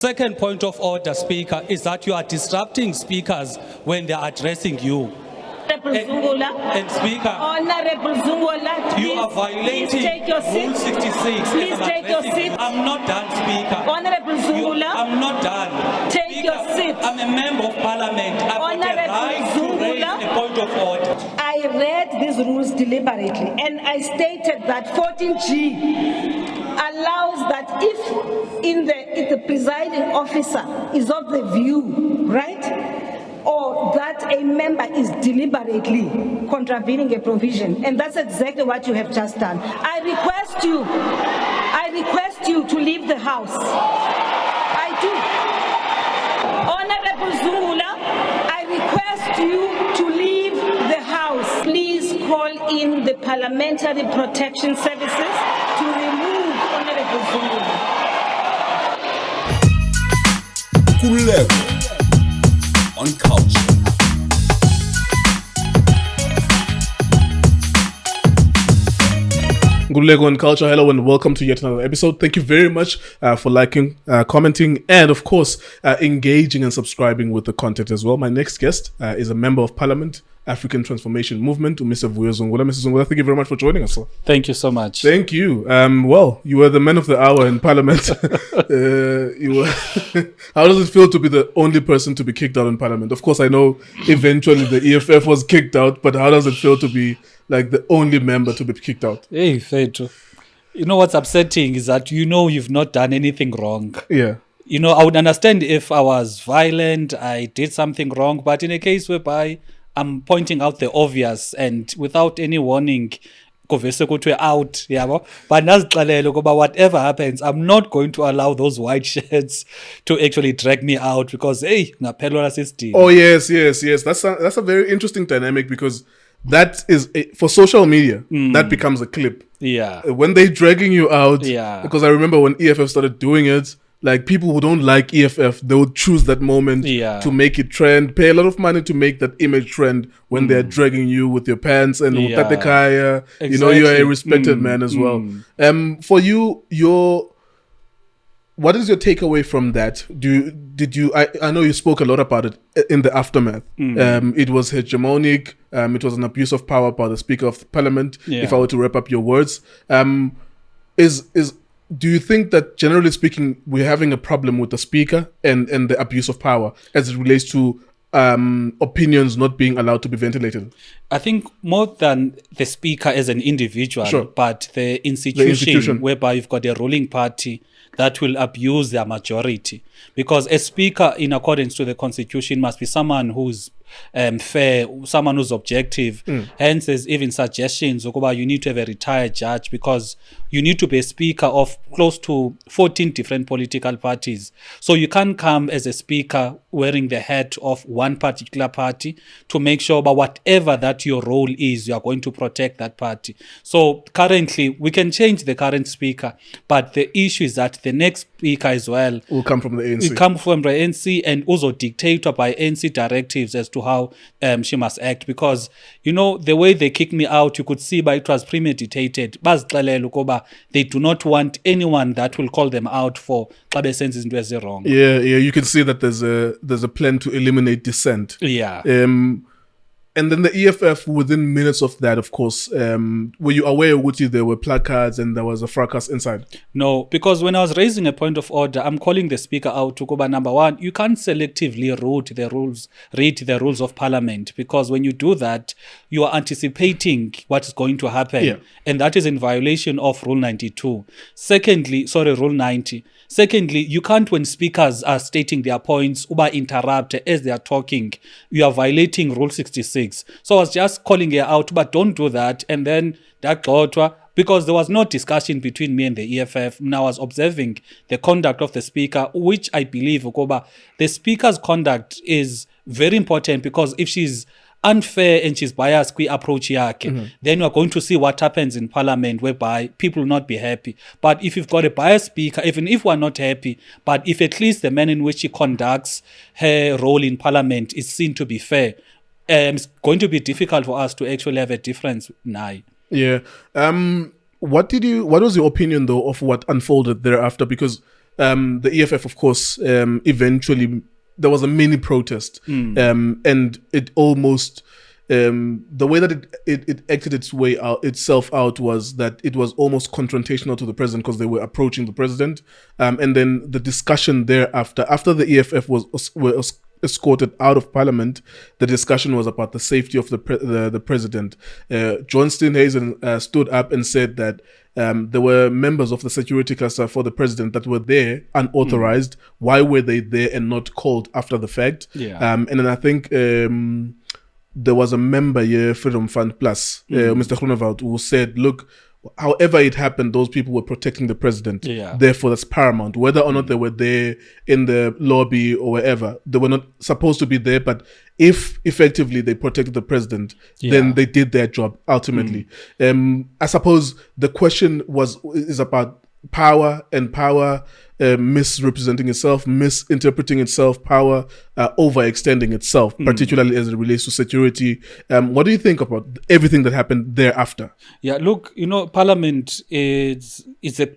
Second point of order, Speaker, is that you are disrupting speakers when they are addressing you. And Speaker, Honorable Zungula, you are violating please take your seat. Rule 66. Please take your seat. I'm not done, Speaker. Honorable Zungula, I'm not done. take Speaker, your seat. I'm a member of Parliament. I've got a Honorable right to raise Zungula, a point of order. I read these rules deliberately and I stated that 14G allows that if the presiding officer is of the view, right, or that a member is deliberately contravening a provision, and that's exactly what you have just done. I request you to leave the House. I do. Honorable Zungula, I request you to leave the House. Please call in the Parliamentary Protection Services to remove Honorable Zungula. Nkululeko on Cultr. Nkululeko on Cultr. Hello and welcome to yet another episode. Thank you very much for liking, commenting, and of course, engaging and subscribing with the content as well. My next guest is a member of Parliament, African Transformation Movement, Mr. Vuyo Zungula. Mr. Zungula, thank you very much for joining us, sir. Thank you so much. Thank you. Well, you were the man of the hour in Parliament. You were. How does it feel to be the only person to be kicked out in Parliament? Of course, I know eventually the EFF was kicked out, but how does it feel to be like the only member to be kicked out? Hey, Fedro. You know what's upsetting is that you've not done anything wrong. Yeah. I would understand if I was violent, I did something wrong, but in a case whereby I'm pointing out the obvious and without any warning, we're out, but whatever happens, I'm not going to allow those white shirts to actually drag me out because Oh yes. That's a very interesting dynamic because that is for social media. That becomes a clip. Yeah. When they're dragging you out. Yeah. Because I remember when EFF started doing it, like people who don't like EFF, they would choose that moment to make it trend, pay a lot of money to make that image trend when they're dragging you with your pants and Tatekaya. Exactly. You know, you're a respected man as well. For you, what is your takeaway from that? I know you spoke a lot about it in the aftermath. It was hegemonic. It was an abuse of power by the Speaker of Parliament. Yeah. If I were to wrap up your words, do you think that generally speaking, we're having a problem with the Speaker and the abuse of power as it relates to opinions not being allowed to be ventilated? I think more than the Speaker as an individual, Sure. but the institution whereby you've got a ruling party that will abuse their majority. Because a Speaker, in accordance to the Constitution, must be someone who's fair, someone who's objective. Hence, there's even suggestions about you need to have a retired judge because you need to be a Speaker of close to 14 different political parties. So you can't come as a Speaker wearing the hat of one particular party to make sure about whatever that your role is, you are going to protect that party. So currently, we can change the current Speaker, but the issue is that the next Speaker as well will come from the ANC. Will come from the ANC and also dictated by ANC directives as to how she must act. Because, the way they kicked me out, you could see, but it was premeditated. They do not want anyone that will call them out for wrong. Yeah, you can see that there's a plan to eliminate dissent. Yeah. And then the EFF, within minutes of that, of course, were you aware, Wuti, there were placards and there was a fracas inside? No, because when I was raising a point of order, I'm calling the Speaker out to go by number one. You can't selectively read the rules of Parliament, because when you do that, you are anticipating what is going to happen. Yeah. And that is in violation of Rule 92. Rule 90. Secondly, you can't, when speakers are stating their points, interrupt as they are talking. You are violating Rule 66. So I was just calling her out, but don't do that. And then that because there was no discussion between me and the EFF. Now I was observing the conduct of the Speaker, which I believe, the Speaker's conduct is very important, because if she's unfair and she's biased approach then you are going to see what happens in Parliament, whereby people will not be happy. But if you've got a biased Speaker, even if we're not happy, but if at least the manner in which she conducts her role in Parliament is seen to be fair, it's going to be difficult for us to actually have a difference now. Yeah. What was your opinion though of what unfolded thereafter? Because the EFF, of course, eventually there was a mini protest, and it almost the way that it acted itself out was that it was almost confrontational to the president because they were approaching the president, and then the discussion thereafter, after the EFF was escorted out of parliament, the discussion was about the safety of the president. John Steenhuisen stood up and said that there were members of the security cluster for the president that were there unauthorized. Why were they there and not called after the fact? And then I think there was a member here, Freedom Fund Plus, Mr. Groenewald, who said, look, however it happened, those people were protecting the president. Therefore, that's paramount. Whether or not they were there in the lobby or wherever, they were not supposed to be there. But if effectively they protected the president, then they did their job ultimately. I suppose the question is about power and power misrepresenting itself, misinterpreting itself, power overextending itself, particularly as it relates to security. What do you think about everything that happened thereafter? Yeah, look, Parliament is a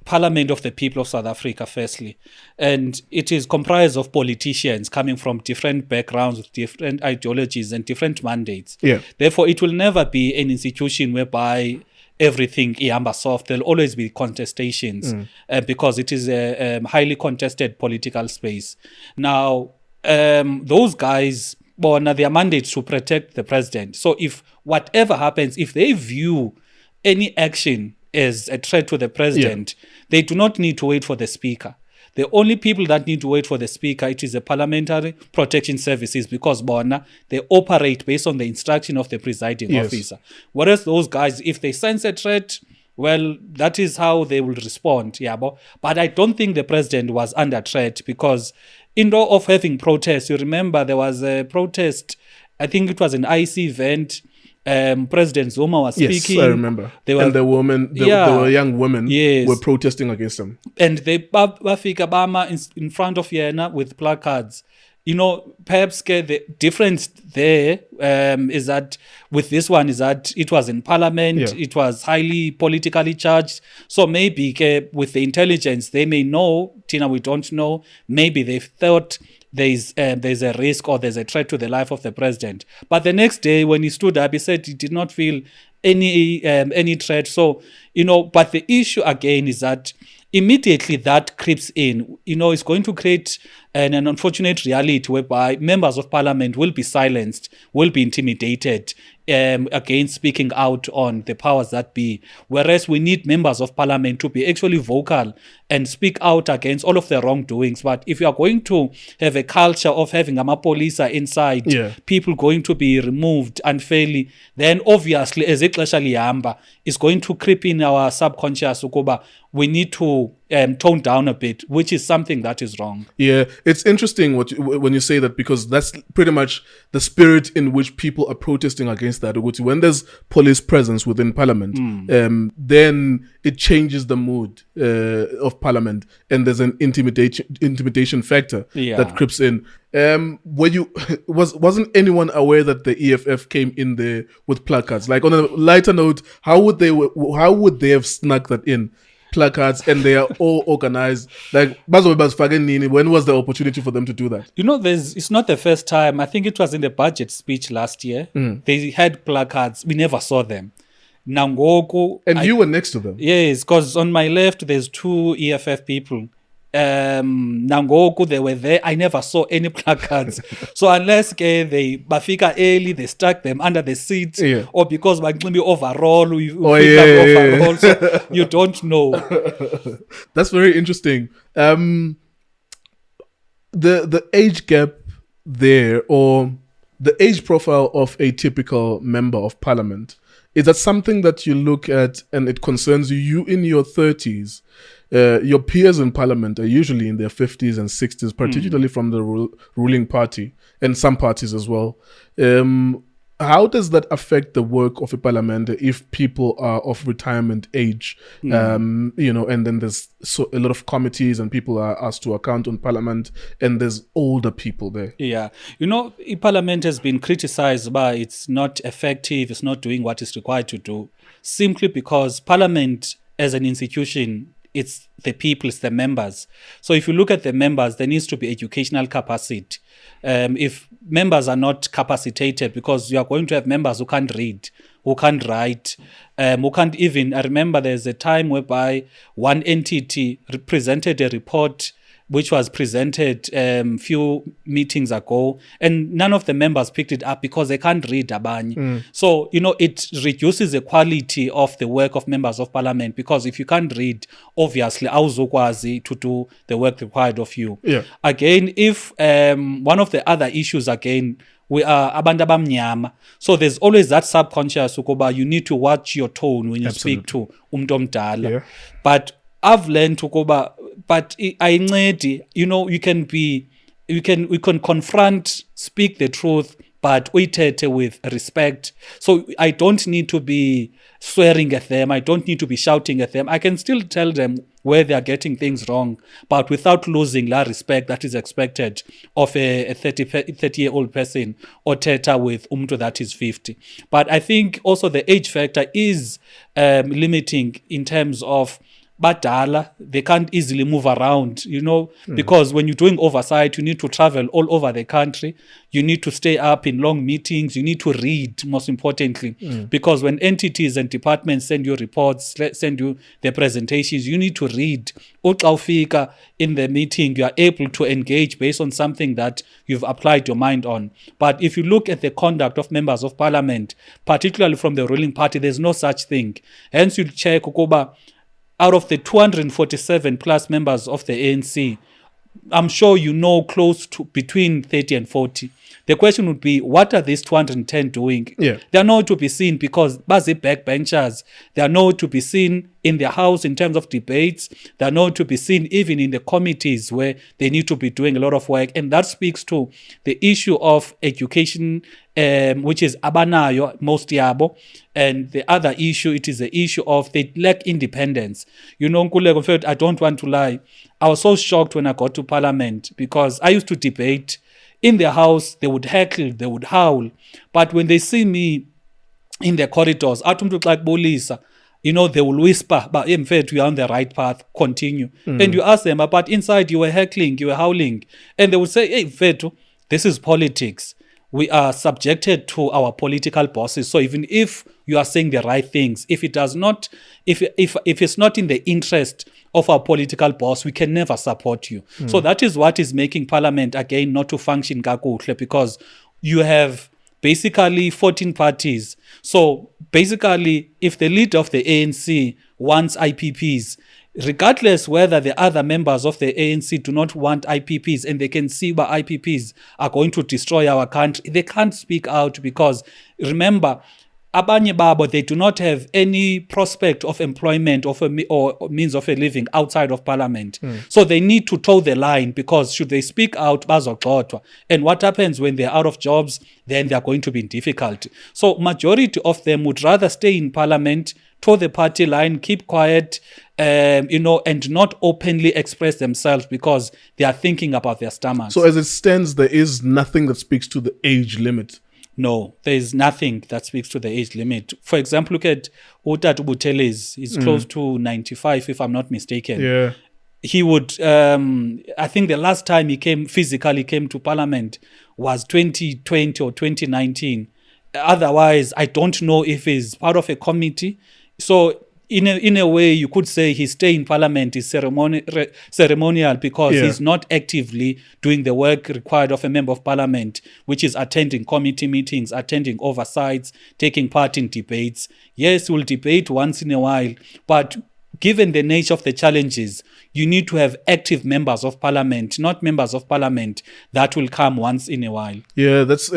parliament of the people of South Africa, firstly. And it is comprised of politicians coming from different backgrounds, with different ideologies and different mandates. Therefore, it will never be an institution whereby everything ihamba soft. There'll always be contestations because it is a highly contested political space. Now, those guys, their mandate to protect the president. So if whatever happens, if they view any action as a threat to the president, they do not need to wait for the speaker. The only people that need to wait for the speaker, it is the Parliamentary Protection Services, because they operate based on the instruction of the presiding officer. Whereas those guys, if they sense a threat, well, that is how they will respond. But I don't think the president was under threat, because in lieu of having protests, you remember there was a protest, I think it was an IC event. President Zuma was speaking. Yes, I remember. There were young women were protesting against them. And they bafika bama in front of Yena with placards. Perhaps the difference there is that with this one is that it was in parliament, it was highly politically charged. So maybe with the intelligence, they may know, Tina, we don't know, maybe they thought there's a risk or there's a threat to the life of the president. But the next day when he stood up, he said he did not feel any threat. So, but the issue again is that immediately that creeps in, it's going to create an unfortunate reality whereby members of parliament will be silenced, will be intimidated against speaking out on the powers that be. Whereas we need members of parliament to be actually vocal and speak out against all of the wrongdoings. But if you are going to have a culture of having police inside, people going to be removed unfairly, then obviously as ixesha lihamba, it's going to creep in our subconscious ukuba we need to tone down a bit, which is something that is wrong. Yeah, it's interesting when you say that, because that's pretty much the spirit in which people are protesting against that. When there's police presence within parliament, then it changes the mood of parliament, and there's an intimidation factor that creeps in. Wasn't anyone aware that the EFF came in there with placards? Like, on a lighter note, how would they have snuck that in? Placards, and they are all organized. Like, when was the opportunity for them to do that? It's not the first time. I think it was in the budget speech last year. They had placards. We never saw them. And you were next to them. Yes, because on my left there's two EFF people. Nangoku, they were there. I never saw any placards. So unless they bafika early, they stuck them under the seat, or because maybe overall, overall, so you don't know. That's very interesting. The age gap there, or the age profile of a typical member of parliament, is that something that you look at and it concerns you? You in your 30s. Your peers in parliament are usually in their 50s and 60s, particularly from the ruling party and some parties as well. How does that affect the work of a parliament if people are of retirement age? And then there's a lot of committees and people are asked to account on parliament, and there's older people there. Yeah. Parliament has been criticized by it's not effective, it's not doing what it's required to do, simply because parliament as an institution it's the people, it's the members. So if you look at the members, there needs to be educational capacity. If members are not capacitated, because you are going to have members who can't read, who can't write, who can't even, I remember there's a time whereby one entity presented a report which was presented few meetings ago, and none of the members picked it up because they can't read abanye. So, it reduces the quality of the work of members of parliament, because if you can't read, obviously, awuzokwazi to do the work required of you. Yeah. Again, if one of the other issues, again, we are abantu abamnyama, so there's always that subconscious ukuba you need to watch your tone when you speak to umuntu omdala. Yeah. But I've learned ukuba, but ayincedi, we can confront, speak the truth, but uyithethe with respect. So I don't need to be swearing at them, I don't need to be shouting at them. I can still tell them where they are getting things wrong, but without losing the respect that is expected of a 30-year-old person, or teta with umntu that is 50. But I think also the age factor is limiting in terms of badala, they can't easily move around, because when you're doing oversight, you need to travel all over the country. You need to stay up in long meetings. You need to read, most importantly, because when entities and departments send you reports, send you their presentations, you need to read. Uxa in the meeting, you are able to engage based on something that you've applied your mind on. But if you look at the conduct of members of parliament, particularly from the ruling party, there's no such thing. Hence, you check ukuba, out of the 247 plus members of the ANC, I'm sure close to between 30 and 40. The question would be, what are these 210 doing? Yeah. They are not to be seen because bazi backbenchers. They are not to be seen in their house in terms of debates. They are not to be seen even in the committees where they need to be doing a lot of work. And that speaks to the issue of education, which is abanayo, most yabo. And the other issue, it is the issue of they lack independence. Nkululeko Nkewu, I don't want to lie. I was so shocked when I got to parliament because I used to debate. In their house, they would heckle, they would howl. But when they see me in the corridors, they will whisper, but in fact, we are on the right path, continue. And you ask them, but inside you were heckling, you were howling. And they would say, hey, Mfethu, this is politics. We are subjected to our political bosses. So even if you are saying the right things, if it does not, if it's not in the interest of our political boss, we can never support you. So that is what is making parliament again not to function kakuhle, because you have basically 14 parties. So basically, if the leader of the ANC wants IPPs, regardless whether the other members of the ANC do not want IPPs and they can see why IPPs are going to destroy our country, they can't speak out because, remember, abanye babo, they do not have any prospect of employment or means of a living outside of parliament. So they need to toe the line, because should they speak out, bazogxothwa. And what happens when they're out of jobs? Then they're going to be in difficulty. So majority of them would rather stay in parliament, toe the party line, keep quiet, and not openly express themselves because they are thinking about their stomachs. So as it stands, there is nothing that speaks to the age limit. No, there is nothing that speaks to the age limit. For example, look at Utatu Buthelezi. He's close to 95, if I'm not mistaken. Yeah. He would, I think the last time he physically came to parliament was 2020 or 2019. Otherwise, I don't know if he's part of a committee. So in a way, you could say his stay in parliament is ceremonial because he's not actively doing the work required of a member of parliament, which is attending committee meetings, attending oversights, taking part in debates. Yes, we'll debate once in a while, but given the nature of the challenges, you need to have active members of parliament, not members of parliament that will come once in a while. Yeah, that's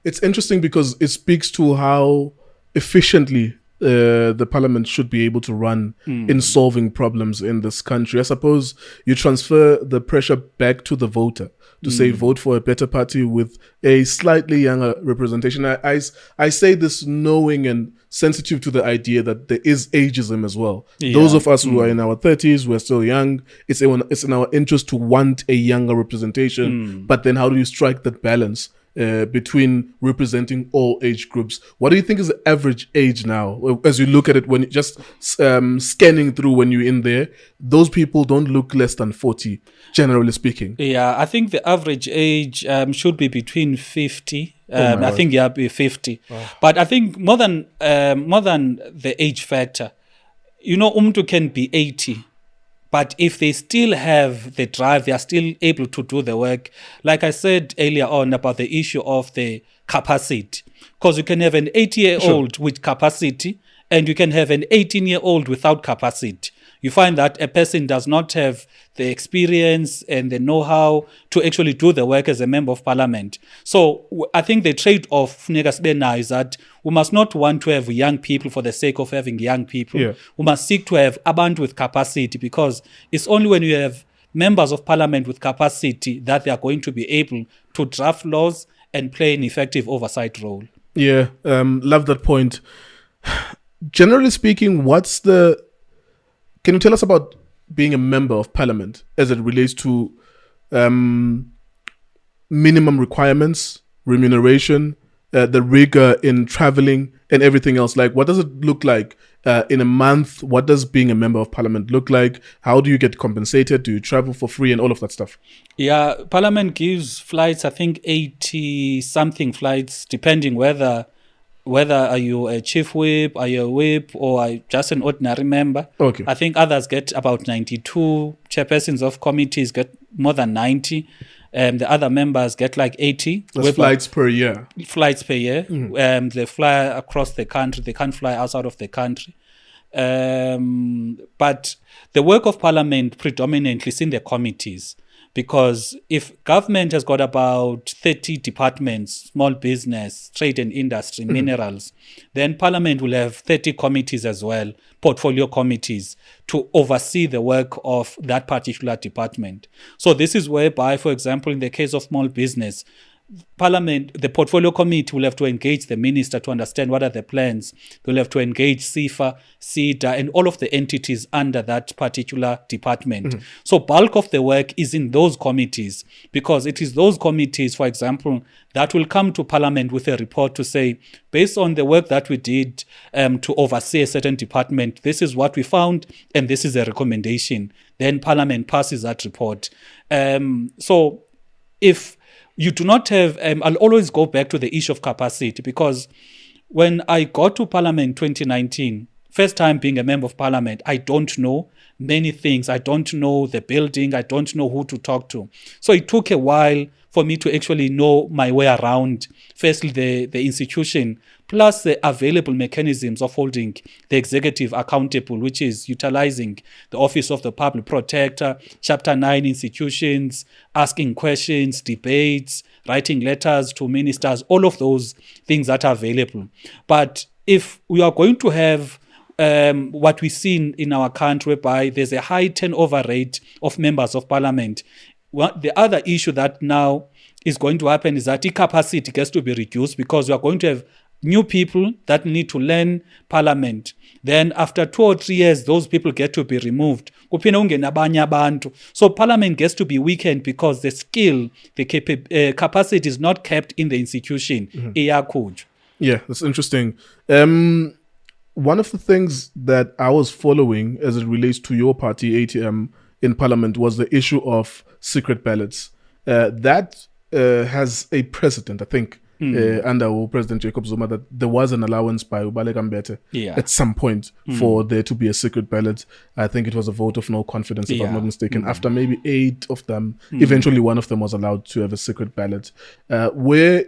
it's interesting because it speaks to how efficiently the parliament should be able to run in solving problems in this country. I suppose you transfer the pressure back to the voter to say vote for a better party with a slightly younger representation. I say this knowing and sensitive to the idea that there is ageism as well. Yeah. Those of us who are in our 30s, we're still young. It's in our interest to want a younger representation. But then how do you strike that balance between representing all age groups. What do you think is the average age now? As you look at it, when you just scanning through when you're in there, those people don't look less than 40, generally speaking. Yeah, I think the average age should be between 50. I think be 50. Wow. But I think more than the age factor, umtu can be 80. But if they still have the drive, they are still able to do the work. Like I said earlier on about the issue of the capacity. Because you can have an 80-year-old with capacity and you can have an 18-year-old without capacity. You find that a person does not have the experience and the know-how to actually do the work as a member of parliament. So I think the trade-off is that we must not want to have young people for the sake of having young people. Yeah. We must seek to have abantu with capacity, because it's only when you have members of parliament with capacity that they are going to be able to draft laws and play an effective oversight role. Yeah, love that point. Generally speaking, can you tell us about being a member of parliament as it relates to minimum requirements, remuneration, the rigor in traveling and everything else? Like, what does it look like in a month? What does being a member of parliament look like? How do you get compensated? Do you travel for free and all of that stuff? Yeah, parliament gives flights, I think 80-something flights, depending whether are you a chief whip, are you a whip, or are you just an ordinary member. Okay. I think others get about 92. Chairpersons of committees get more than 90. The other members get like 80. That's flights per year. Flights per year. They fly across the country. They can't fly outside of the country. But the work of parliament predominantly is in the committees. Because if government has got about 30 departments, small business, trade and industry, minerals, then parliament will have 30 committees as well, portfolio committees, to oversee the work of that particular department. So this is whereby, for example, in the case of small business, Parliament, the portfolio committee will have to engage the minister to understand what are the plans. They'll have to engage CIFA, CEDA, and all of the entities under that particular department. So bulk of the work is in those committees, because it is those committees, for example, that will come to Parliament with a report to say, based on the work that we did to oversee a certain department, this is what we found, and this is a recommendation. Then Parliament passes that report. So if you do not have, I'll always go back to the issue of capacity, because when I got to Parliament 2019, first time being a member of Parliament, I don't know many things. I don't know the building. I don't know who to talk to. So it took a while for me to actually know my way around, firstly, the institution, plus the available mechanisms of holding the executive accountable, which is utilizing the Office of the Public Protector, Chapter 9 institutions, asking questions, debates, writing letters to ministers, all of those things that are available. But if we are going to have what we see in our country, whereby there's a high turnover rate of members of Parliament, the other issue that now is going to happen is that the capacity gets to be reduced, because we are going to have new people that need to learn Parliament. Then after 2 or 3 years, those people get to be removed. So Parliament gets to be weakened because the skill, the capacity is not kept in the institution. Yeah, that's interesting. One of the things that I was following as it relates to your party, ATM, in Parliament was the issue of secret ballots. That has a precedent, I think, under President Jacob Zuma, that there was an allowance by Nkululeko Nkewu at some point for there to be a secret ballot. I think it was a vote of no confidence, if I'm not mistaken. After maybe 8 of them, eventually one of them was allowed to have a secret ballot. Where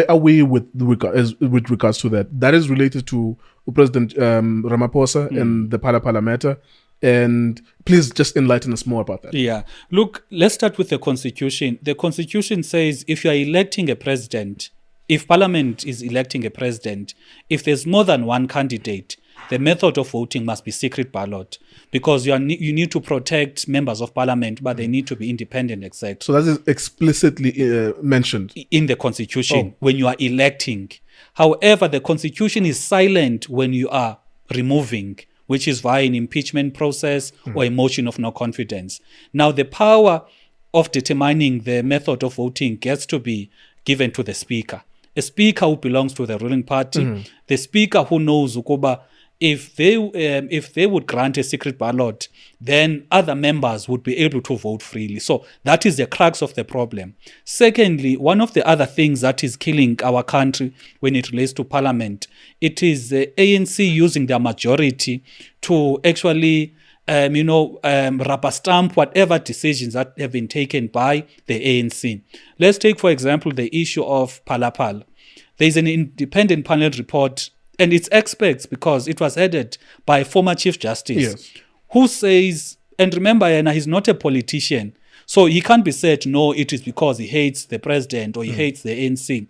are we with regards to that? That is related to President Ramaphosa and the Pala matter. And please just enlighten us more about that. Yeah. Look, let's start with the Constitution. The Constitution says if you are electing a president, if Parliament is electing a president, if there's more than one candidate, the method of voting must be secret ballot, because you need to protect members of Parliament, but they need to be independent, etc. So that is explicitly mentioned in the Constitution when you are electing. However, the Constitution is silent when you are removing, which is via an impeachment process or a motion of no confidence. Now, the power of determining the method of voting gets to be given to the speaker. A speaker who belongs to the ruling party, the speaker who knows ukuba if they would grant a secret ballot, then other members would be able to vote freely. So that is the crux of the problem. Secondly, one of the other things that is killing our country when it relates to parliament, it is the ANC using their majority to actually rubber stamp whatever decisions that have been taken by the ANC. Let's take, for example, the issue of Palapal. There is an independent panel report, and it's experts because it was headed by former Chief Justice, who says, and remember, he's not a politician, so he can't be said, no, it is because he hates the president or he hates the ANC.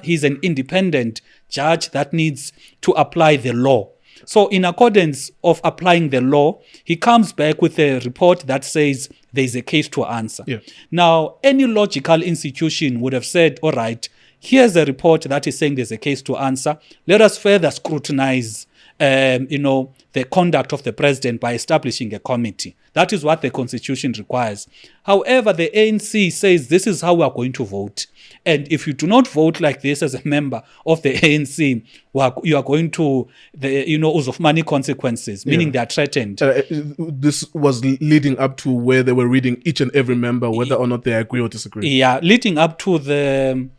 He's an independent judge that needs to apply the law. So in accordance of applying the law, he comes back with a report that says there's a case to answer. Now, any logical institution would have said, all right, here's a report that is saying there's a case to answer. Let us further scrutinize, the conduct of the president by establishing a committee. That is what the constitution requires. However, the ANC says this is how we are going to vote. And if you do not vote like this as a member of the ANC, you are going to of money consequences, meaning they are threatened. This was leading up to where they were reading each and every member, whether or not they agree or disagree. Yeah, leading up to the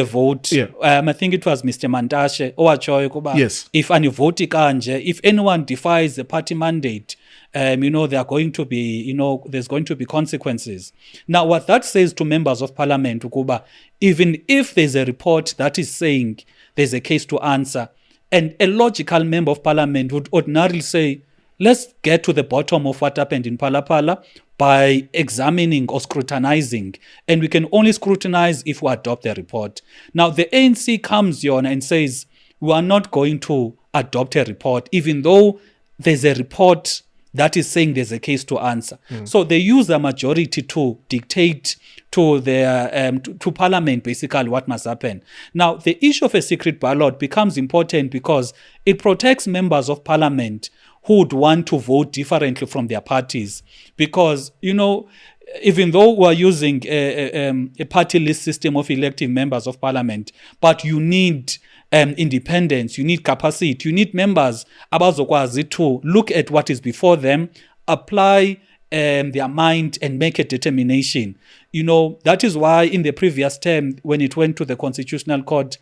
vote. I think it was Mr. Mandashe owachoyo kuba if anivoti kanje, if anyone defies the party mandate, there are going to be, there's going to be consequences. Now, what that says to members of parliament, kuba, even if there's a report that is saying there's a case to answer, and a logical member of parliament would ordinarily say, let's get to the bottom of what happened in Palapala by examining or scrutinizing. And we can only scrutinize if we adopt the report. Now, the ANC comes on and says, we are not going to adopt a report, even though there's a report that is saying there's a case to answer. So they use the majority to dictate to their to parliament basically what must happen. Now, the issue of a secret ballot becomes important because it protects members of parliament who would want to vote differently from their parties. Because, even though we're using a party list system of elective members of parliament, but you need independence, you need capacity, you need members abazokwazi to look at what is before them, apply their mind and make a determination. That is why in the previous term, when it went to the Constitutional Court,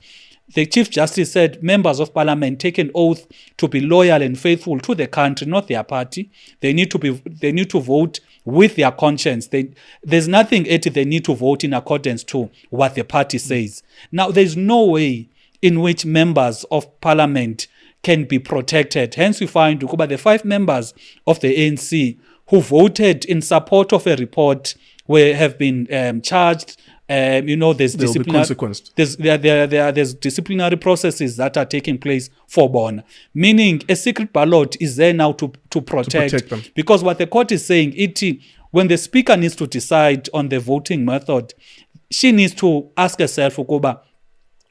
the Chief Justice said members of parliament take an oath to be loyal and faithful to the country, not their party. They need to vote with their conscience. There's nothing they need to vote in accordance to what the party says. Now, there's no way in which members of parliament can be protected. Hence, we find the 5 members of the ANC who voted in support of a report have been charged. There's disciplinary processes that are taking place for Bona, meaning a secret ballot is there now to protect them. Because what the court is saying, when the speaker needs to decide on the voting method, she needs to ask herself,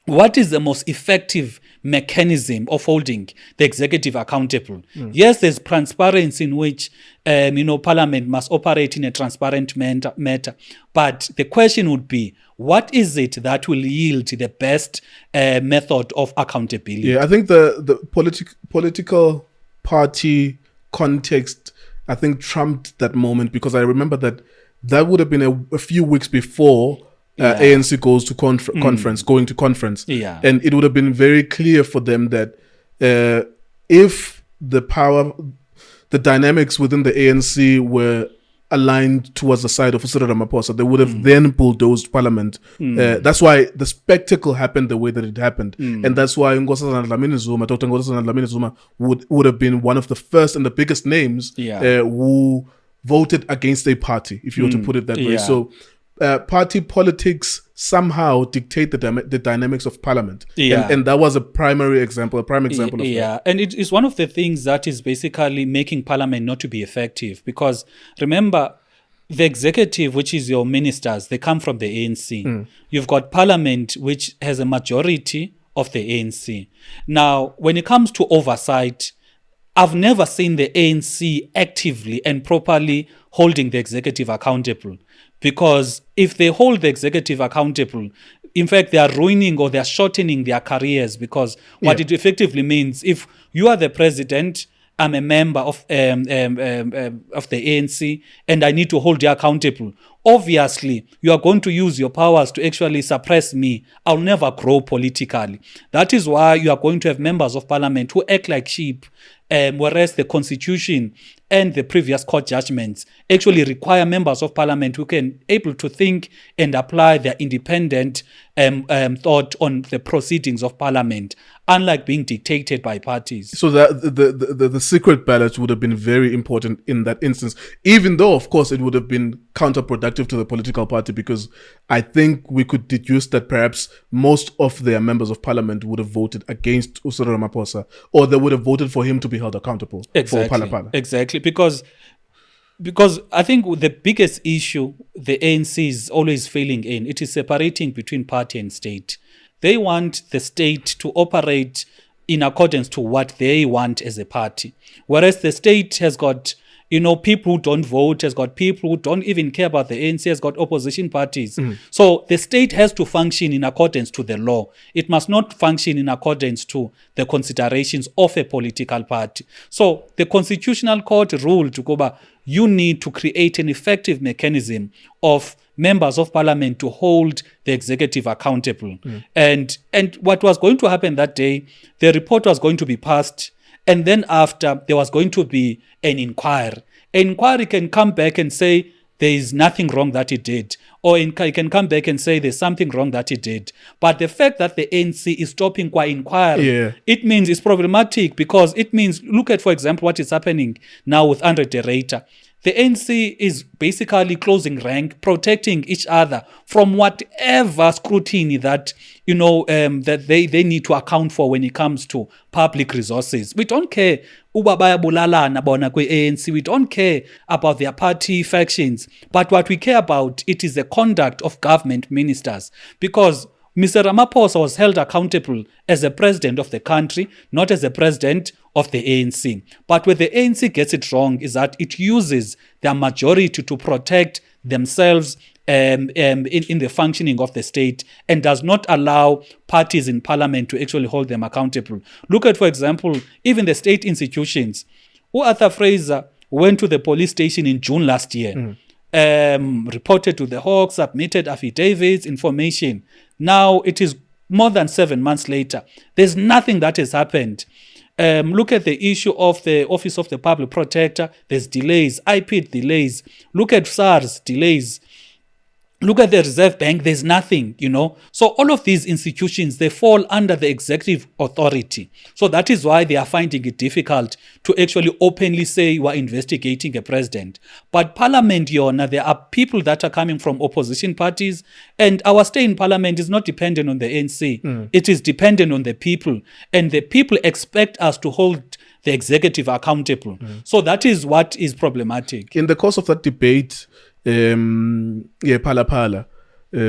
what is the most effective mechanism of holding the executive accountable? Yes, there's transparency in which parliament must operate in a transparent matter, but the question would be, what is it that will yield the best method of accountability? Yeah, I think the political party context, I think, trumped that moment, because I remember that would have been a few weeks before ANC goes to going to conference. And it would have been very clear for them that if the dynamics within the ANC were aligned towards the side of Cyril Ramaphosa, they would have then bulldozed parliament. That's why the spectacle happened the way that it happened. And that's why Dr. Nkosazana Dlamini-Zuma would have been one of the first and the biggest names who voted against a party, if you were to put it that way. So party politics somehow dictate the dynamics of parliament. And that was a prime example of that. And it is one of the things that is basically making parliament not to be effective, because remember, the executive, which is your ministers, they come from the ANC. You've got parliament, which has a majority of the ANC. Now, when it comes to oversight, I've never seen the ANC actively and properly holding the executive accountable. Because if they hold the executive accountable, in fact, they are ruining or they are shortening their careers, because what it effectively means, if you are the president, I'm a member of the ANC, and I need to hold you accountable. Obviously, you are going to use your powers to actually suppress me. I'll never grow politically. That is why you are going to have members of parliament who act like sheep, whereas the constitution and the previous court judgments actually require members of parliament who can able to think and apply their independent thought on the proceedings of parliament, unlike being dictated by parties. So that the secret ballot would have been very important in that instance, even though, of course, it would have been counterproductive to the political party, because I think we could deduce that perhaps most of their members of parliament would have voted against Cyril Ramaphosa, or they would have voted for him to be held accountable for Phala Phala. Exactly, because I think the biggest issue the ANC is always failing in, it is separating between party and state. They want the state to operate in accordance to what they want as a party, whereas the state has got, people who don't vote, has got people who don't even care about the ANC, has got opposition parties. So the state has to function in accordance to the law. It must not function in accordance to the considerations of a political party. So the Constitutional Court ruled, Kuba, you need to create an effective mechanism of members of parliament to hold the executive accountable. And what was going to happen that day, the report was going to be passed, and then after, there was going to be an inquiry. An inquiry can come back and say there is nothing wrong that it did, or it can come back and say there's something wrong that it did. But the fact that the ANC is stopping qua inquiry, it means it's problematic, because it means, look at, for example, what is happening now with Andre de Ruyter. The ANC is basically closing rank, protecting each other from whatever scrutiny that, that they need to account for when it comes to public resources. We don't care uba bayabulalana bona kwe-ANC. We don't care about their party factions. But what we care about, it is the conduct of government ministers. Because Mr. Ramaphosa was held accountable as a president of the country, not as a president of the ANC. But where the ANC gets it wrong is that it uses their majority to protect themselves in the functioning of the state, and does not allow parties in parliament to actually hold them accountable. Look at, for example, even the state institutions. Arthur Fraser went to the police station in June last year, reported to the Hawk, submitted affidavits, information. Now it is more than 7 months later. There's nothing that has happened. Look at the issue of the Office of the Public Protector. There's delays, IP delays. Look at SARS delays. Look at the Reserve Bank, there's nothing, So all of these institutions, they fall under the executive authority. So that is why they are finding it difficult to actually openly say we're investigating a president. But Parliament, there are people that are coming from opposition parties, and our stay in Parliament is not dependent on the ANC. It is dependent on the people. And the people expect us to hold the executive accountable. So that is what is problematic. In the course of that debate, Phala Phala,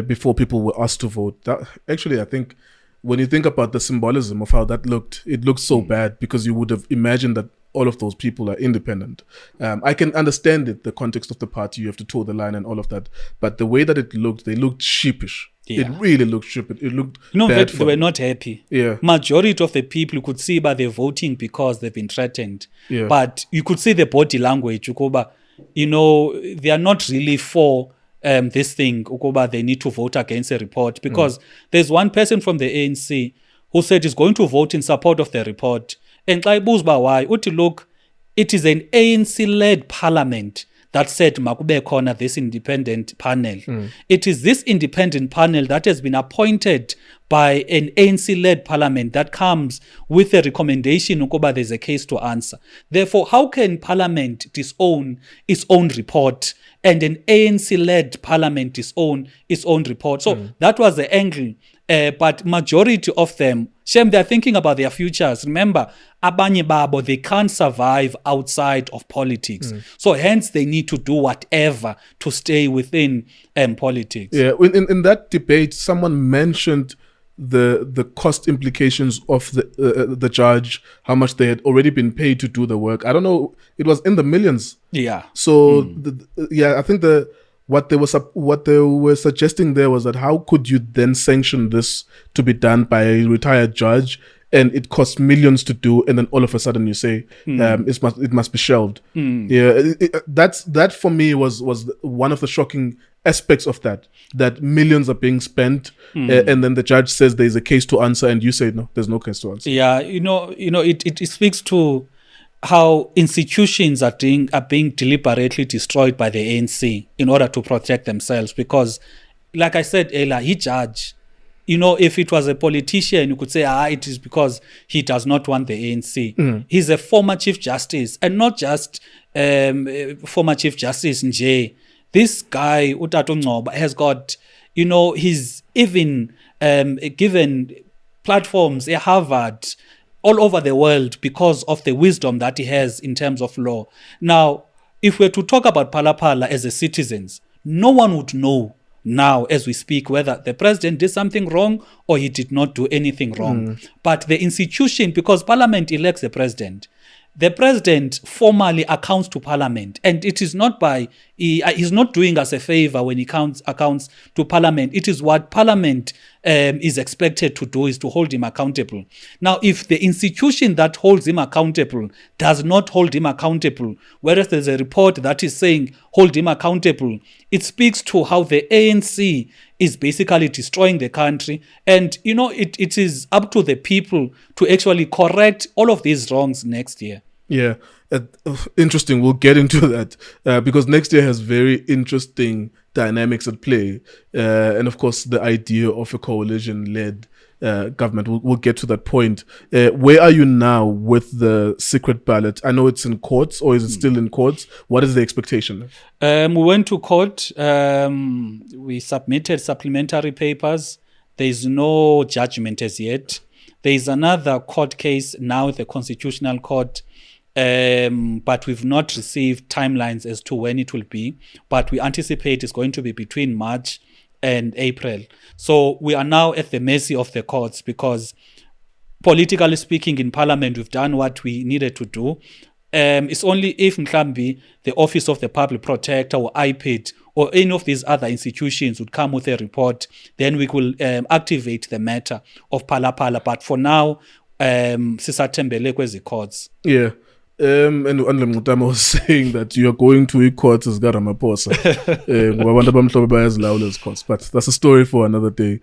before people were asked to vote. Actually, I think when you think about the symbolism of how that looked, it looked so bad, because you would have imagined that all of those people are independent. I can understand it, the context of the party, you have to toe the line and all of that. But the way that it looked, they looked sheepish. Yeah. It really looked stupid. It looked bad. They were not happy. Yeah. Majority of the people you could see by their voting because they've been threatened. Yeah. But you could see the body language. They are not really for this thing. They need to vote against a report, because there's one person from the ANC who said he's going to vote in support of the report. And why? Look, it is an ANC-led parliament that said makube khona this independent panel. It is this independent panel that has been appointed by an ANC-led parliament that comes with a recommendation ukuba there's a case to answer. Therefore, how can parliament disown its own report and an ANC-led parliament disown its own report? So that was the angle. But majority of them, shame, they're thinking about their futures. Remember, abanye babo, they can't survive outside of politics. So hence they need to do whatever to stay within politics. Yeah, in that debate, someone mentioned the cost implications of the judge, how much they had already been paid to do the work. I don't know, it was in the millions. Yeah. So I think what they were suggesting there was that how could you then sanction this to be done by a retired judge, and it costs millions to do, and then all of a sudden you say it must be shelved. Yeah, that for me was one of the shocking aspects of that millions are being spent, and then the judge says there's a case to answer, and you say no, there's no case to answer. Yeah, it speaks to how institutions are being deliberately destroyed by the ANC in order to protect themselves. Because, like I said earlier, he judge. If it was a politician, you could say, it is because he does not want the ANC. He's a former Chief Justice, and not just former Chief Justice Nje. This guy, Utato Ngcobo, has got, he's even given platforms at Harvard, all over the world, because of the wisdom that he has in terms of law. Now, if we're to talk about Phala as a citizens, no one would know now as we speak whether the president did something wrong or he did not do anything wrong. But the institution, because Parliament elects the president formally accounts to Parliament, and it is not he's not doing us a favor when he accounts to Parliament. It is what Parliament is expected to do, is to hold him accountable. Now, if the institution that holds him accountable does not hold him accountable, whereas there's a report that is saying hold him accountable, it speaks to how the ANC is basically destroying the country. And, it is up to the people to actually correct all of these wrongs next year. Yeah, interesting. We'll get into that because next year has very interesting dynamics at play. And of course, the idea of a coalition-led government. We'll get to that point. Where are you now with the secret ballot? I know it's in courts, or is it still in courts? What is the expectation? We went to court. We submitted supplementary papers. There is no judgment as yet. There is another court case now at the Constitutional Court, but we've not received timelines as to when it will be. But we anticipate it's going to be between March and April. So we are now at the mercy of the courts, because politically speaking, in Parliament, we've done what we needed to do. It's only if Mhlambi, the Office of the Public Protector or IPID or any of these other institutions would come with a report, then we will activate the matter of Phala. But for now, sisathembele kwezi courts. Yeah. And Mutama was saying that you're going to courts as Ramaphosa. But that's a story for another day.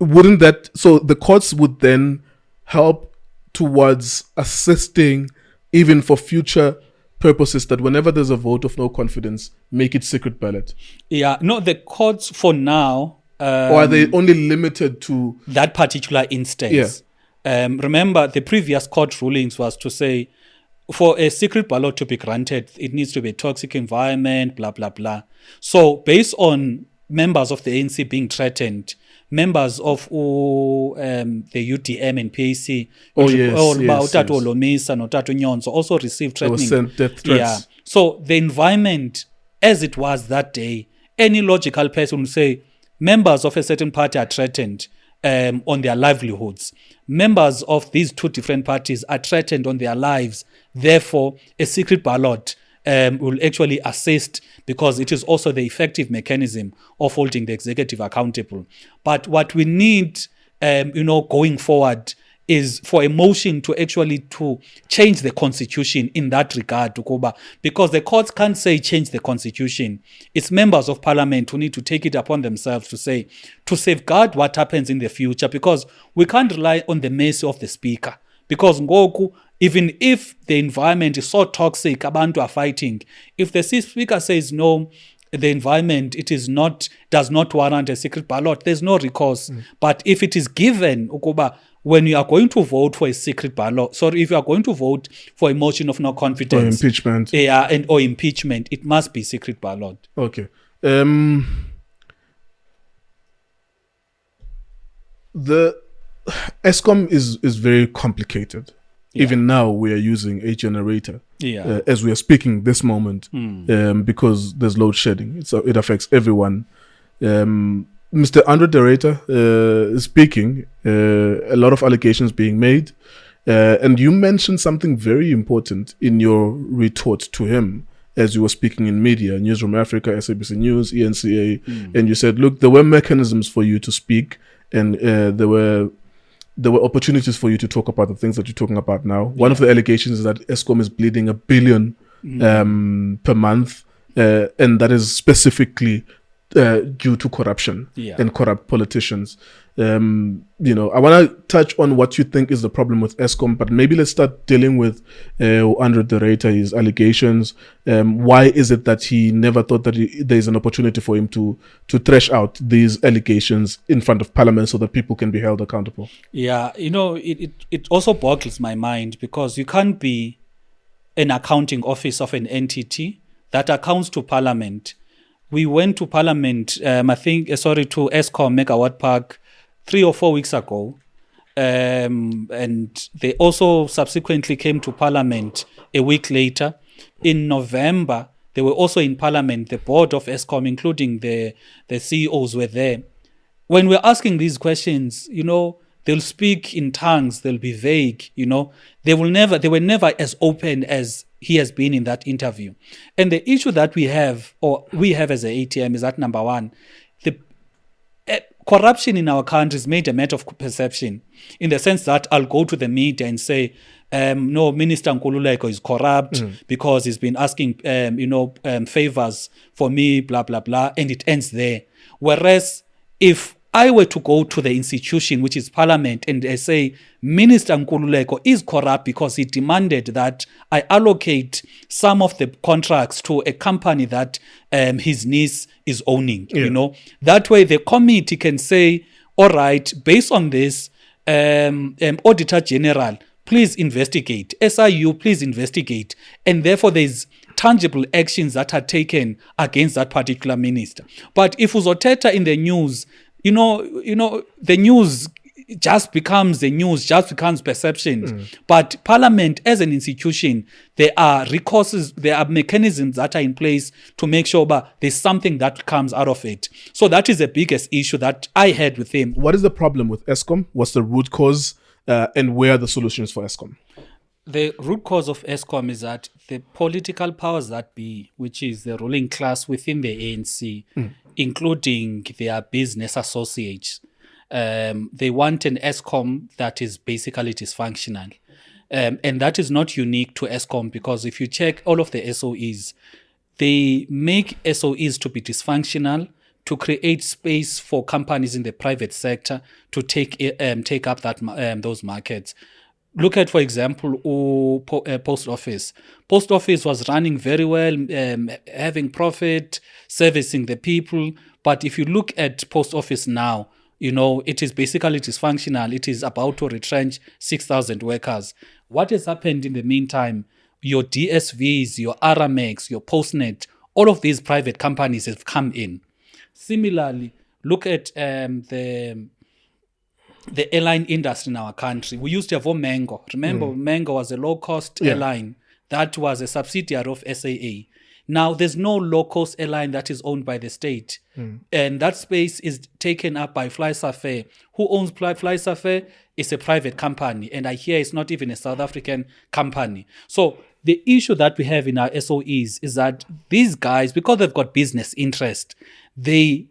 Wouldn't that, so the courts would then help towards assisting even for future purposes, that whenever there's a vote of no confidence, make it secret ballot? Yeah, no, the courts for now... or are they only limited to... that particular instance? Yeah. Remember, the previous court rulings was to say, for a secret ballot to be granted, it needs to be a toxic environment, blah, blah, blah. So based on members of the ANC being threatened, members of the UDM and PAC, also received threatening. Sent death threats. Yeah. So the environment, as it was that day, any logical person would say members of a certain party are threatened on their livelihoods. Members of these two different parties are threatened on their lives. Therefore, a secret ballot will actually assist, because it is also the effective mechanism of holding the executive accountable. But what we need, going forward, is for a motion to actually to change the constitution in that regard, because the courts can't say change the constitution. It's members of parliament who need to take it upon themselves to say, to safeguard what happens in the future, because we can't rely on the mercy of the speaker. Because ngoku, even if the environment is so toxic, abantu are fighting. If the speaker says no, the environment does not warrant a secret ballot, there's no recourse. But if it is given, when you are going to vote for a secret ballot, if you are going to vote for a motion of no confidence or impeachment, or impeachment, it must be secret ballot. Okay. The Eskom is very complicated. Yeah. Even now, we are using a generator as we are speaking this moment, because there's load shedding. It affects everyone. Mr. Andre Director is speaking, a lot of allegations being made, and you mentioned something very important in your retort to him, as you were speaking in media, Newsroom Africa, SABC News, ENCA, and you said, look, there were mechanisms for you to speak, and there were opportunities for you to talk about the things that you're talking about now. One of the allegations is that Eskom is bleeding $1 billion per month, and that is specifically due to corruption and corrupt politicians. I want to touch on what you think is the problem with Eskom, but maybe let's start dealing with Andre de Ruyter, his allegations. Why is it that he never thought that there's an opportunity for him to thresh out these allegations in front of Parliament so that people can be held accountable? Yeah, it also boggles my mind, because you can't be an accounting office of an entity that accounts to Parliament. We went to Parliament, to Eskom Megawatt Park 3 or 4 weeks ago. And they also subsequently came to Parliament a week later. In November, they were also in Parliament. The board of Eskom, including the CEOs, were there. When we're asking these questions, they'll speak in tongues, they'll be vague, They were never as open as he has been in that interview. And the issue that we have as a ATM, is that, number one, the corruption in our country is made a matter of perception, in the sense that I'll go to the media and say, no, Minister Nkululeko is corrupt because he's been asking, favors for me, blah, blah, blah, and it ends there. Whereas if I were to go to the institution, which is Parliament, and I say, Minister Nkululeko is corrupt because he demanded that I allocate some of the contracts to a company that his niece is owning, That way the committee can say, all right, based on this, Auditor General, please investigate. SIU, please investigate. And therefore there's tangible actions that are taken against that particular minister. But if Uzoteta in the news, the news just becomes the news, just becomes perception. But Parliament as an institution, there are recourses, there are mechanisms that are in place to make sure that there's something that comes out of it. So that is the biggest issue that I had with him. What is the problem with Eskom? What's the root cause, and where are the solutions for Eskom? The root cause of Eskom is that the political powers that be, which is the ruling class within the ANC, including their business associates, they want an Eskom that is basically dysfunctional. And that is not unique to Eskom, because if you check all of the SOEs, they make SOEs to be dysfunctional, to create space for companies in the private sector to take up those markets. Look at, for example, Post Office. Post Office was running very well, having profit, servicing the people. But if you look at Post Office now, it is basically dysfunctional. It is about to retrench 6,000 workers. What has happened in the meantime? Your DSVs, your Aramex, your Postnet, all of these private companies have come in. Similarly, look at the airline industry in our country. We used to have Mango. Remember, Mango was a low-cost airline that was a subsidiary of SAA. Now, there's no low-cost airline that is owned by the state. And that space is taken up by FlySafair. Who owns FlySafair? It's a private company. And I hear it's not even a South African company. So the issue that we have in our SOEs is that these guys, because they've got business interest, they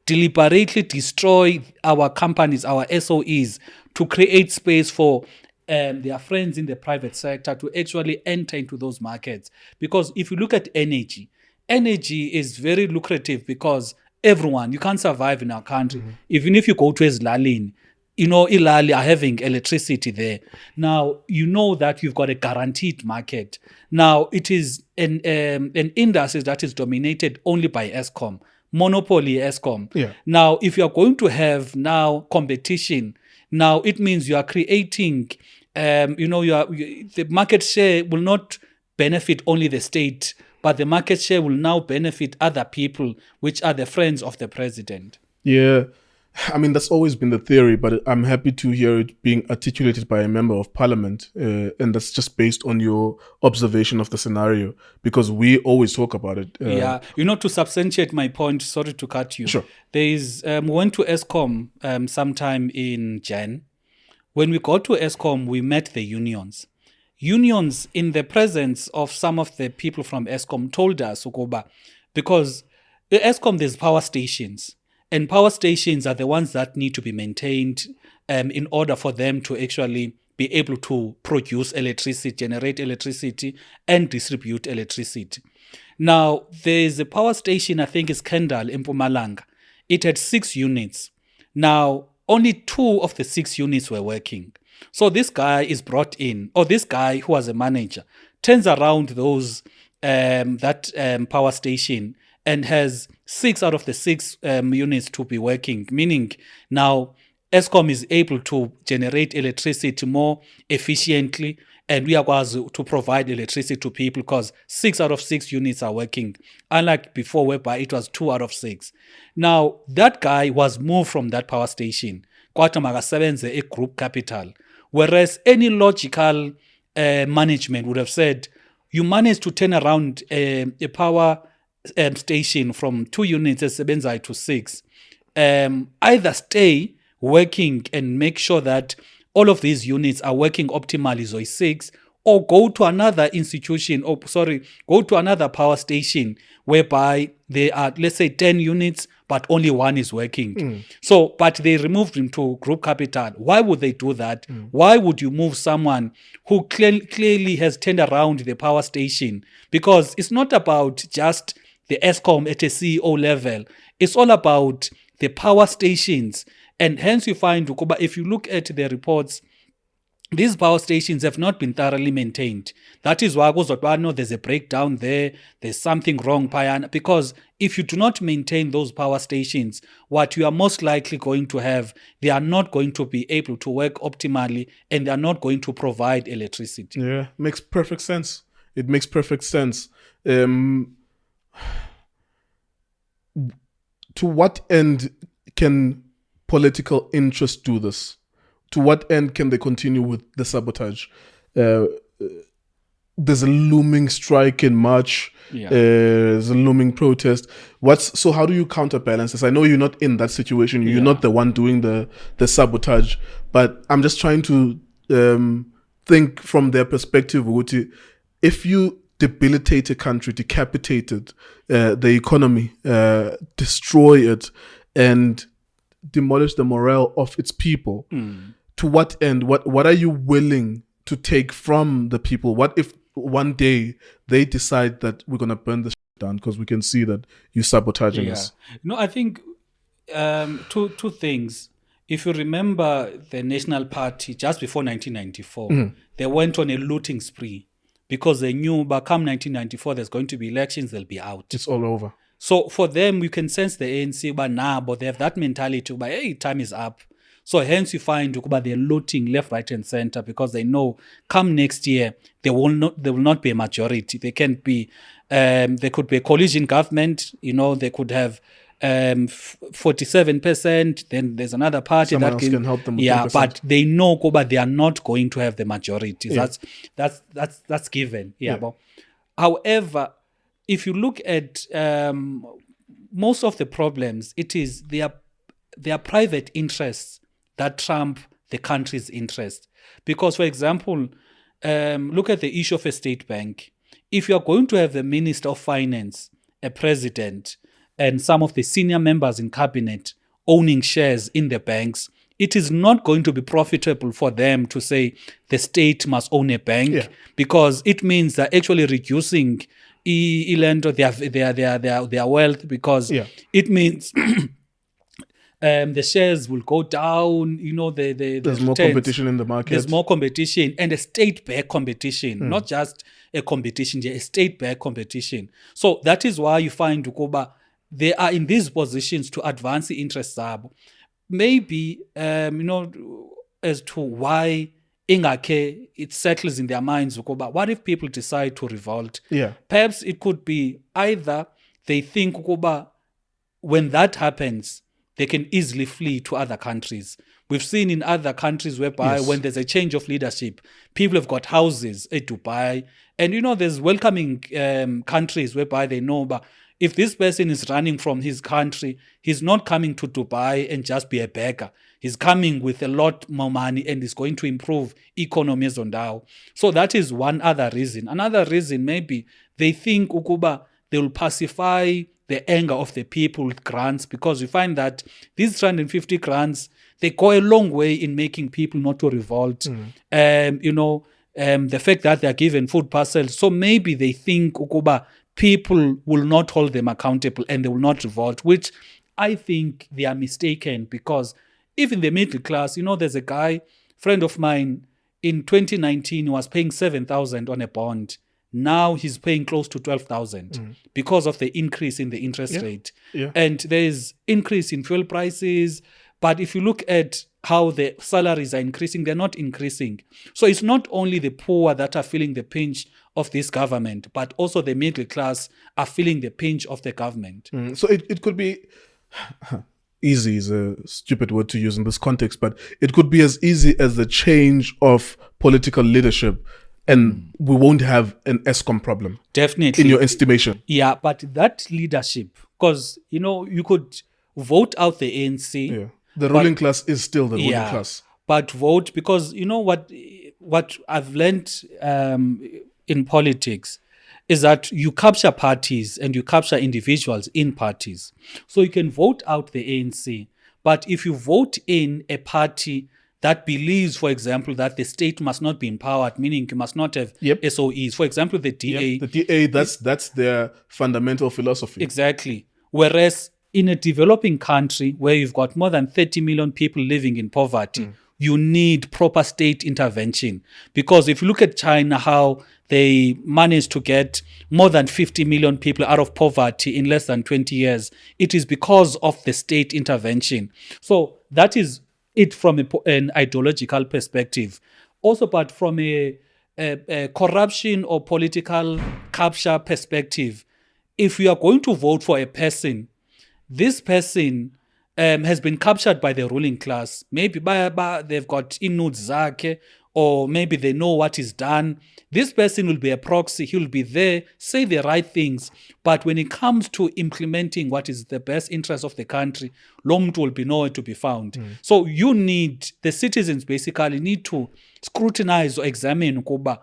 deliberately destroy our companies, our SOEs, to create space for their friends in the private sector to actually enter into those markets. Because if you look at energy is very lucrative, because you can't survive in our country. Even if you go to Ezlalini, Ilali are having electricity there. Now, that you've got a guaranteed market. Now, it is an industry that is dominated only by Eskom. Monopoly Eskom. Yeah. Now, if you are going to have now competition, now it means you are creating, the market share will not benefit only the state, but the market share will now benefit other people, which are the friends of the president. Yeah. I mean, that's always been the theory, but I'm happy to hear it being articulated by a member of parliament. And that's just based on your observation of the scenario, because we always talk about it. To substantiate my point, sorry to cut you. Sure. We went to Eskom sometime in Jan. When we got to Eskom, we met the unions. unions, in the presence of some of the people from Eskom, told us ukuba, because Eskom, there's power stations, and power stations are the ones that need to be maintained in order for them to actually be able to produce electricity, generate electricity, and distribute electricity. Now, there's a power station, I think it's Kendal in Mpumalanga. It had 6 units. Now, only 2 of the 6 units were working. So this guy is brought in, or this guy who was a manager, turns around those power station and has 6 out of the 6 units to be working, meaning now Eskom is able to generate electricity more efficiently, and we are going to provide electricity to people because 6 out of 6 units are working, unlike before whereby it was 2 out of 6. Now, that guy was moved from that power station, kwathi makasebenze a group capital, whereas any logical management would have said, you managed to turn around a power station from 2 units esebenzayo to 6. Either stay working and make sure that all of these units are working optimally, so 6, or go to another institution, go to another power station whereby there are, let's say, 10 units, but only 1 is working. So, but they removed him to group capital. Why would they do that? Why would you move someone who clearly has turned around the power station? Because it's not about just the Eskom at a CEO level. It's all about the power stations. And hence you find, Ukuba, if you look at the reports, these power stations have not been thoroughly maintained. That is why there's a breakdown there, there's something wrong, Payana, because if you do not maintain those power stations, what you are most likely going to have, they are not going to be able to work optimally, and they are not going to provide electricity. Yeah, makes perfect sense. It makes perfect sense. To what end can political interests do this? To what end can they continue with the sabotage? There's a looming strike in March. There's a looming protest. So how do you counterbalance this? I know you're not in that situation. You're not the one doing the sabotage. But I'm just trying to think from their perspective. If you debilitate a country, decapitate it, the economy, destroy it, and demolish the morale of its people, to what end? What are you willing to take from the people? What if one day they decide that we're going to burn this down because we can see that you're sabotaging us? No, I think two things. If you remember the National Party, just before 1994, they went on a looting spree because they knew by come 1994 there's going to be elections, they'll be out. It's all over. So for them, you can sense the ANC, but they have that mentality, but hey, time is up. So hence you find they're looting left, right, and center because they know come next year there will not be a majority. They can't be. There could be a coalition government. They could have 47%. Then there's another party Someone else can help them with 10%. But they know they are not going to have the majority. That's given. But however, if you look at most of the problems, it is their private interests that trump the country's interest. Because, for example, look at the issue of a state bank. If you are going to have the Minister of Finance, a president, and some of the senior members in cabinet owning shares in the banks, it is not going to be profitable for them to say the state must own a bank because it means they're actually reducing their wealth because it means the shares will go down. There's more competition in the market. There's more competition and a state-backed competition, not just a competition, a state-backed competition. So that is why you find Ukuba, they are in these positions to advance the interests of maybe as to why it settles in their minds. What if people decide to revolt? Perhaps it could be either they think when that happens, they can easily flee to other countries. We've seen in other countries whereby when there's a change of leadership, people have got houses at Dubai. And, there's welcoming countries whereby they know, but If this person is running from his country, he's not coming to Dubai and just be a beggar. He's coming with a lot more money and is going to improve economies on Dow. So that is one other reason. Another reason, maybe they think ukuba they will pacify the anger of the people with grants, because you find that these 350 grants, they go a long way in making people not to revolt. The fact that they're given food parcels. So maybe they think ukuba people will not hold them accountable and they will not revolt, which I think they are mistaken, because even the middle class, there's a guy, friend of mine, in 2019, he was paying 7,000 on a bond. Now he's paying close to 12,000 because of the increase in the interest rate. Yeah. And there's increase in fuel prices. But if you look at how the salaries are increasing, they're not increasing. So it's not only the poor that are feeling the pinch of this government, but also the middle class are feeling the pinch of the government. So it could be... Easy is a stupid word to use in this context, but it could be as easy as the change of political leadership, and we won't have an Eskom problem. Definitely. In your estimation. Yeah, but that leadership, because, you could vote out the ANC. Yeah. The ruling class is still the ruling class. But vote, because what I've learned in politics is that you capture parties and you capture individuals in parties. So you can vote out the ANC. But if you vote in a party that believes, for example, that the state must not be empowered, meaning you must not have SOEs. For example, the DA. The DA, that's their fundamental philosophy. Exactly. Whereas in a developing country where you've got more than 30 million people living in poverty, you need proper state intervention. Because if you look at China, how they managed to get more than 50 million people out of poverty in less than 20 years, it is because of the state intervention. So that is it from an ideological perspective. Also, but from a corruption or political capture perspective, if you are going to vote for a person, this person has been captured by the ruling class. Maybe they've got inuds zake, or maybe they know what is done. This person will be a proxy. He will be there, say the right things. But when it comes to implementing what is the best interest of the country, Lomtu will be nowhere to be found. So the citizens basically need to scrutinize or examine Kuba,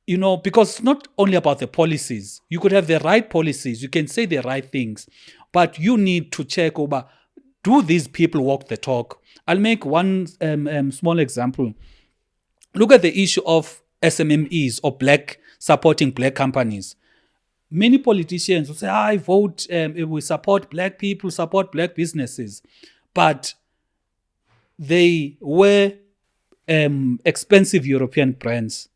because it's not only about the policies. You could have the right policies. You can say the right things. But you need to check over, do these people walk the talk? I'll make one small example. Look at the issue of SMMEs or supporting black companies. Many politicians will say, I vote, we support black people, support black businesses. But they were expensive European brands.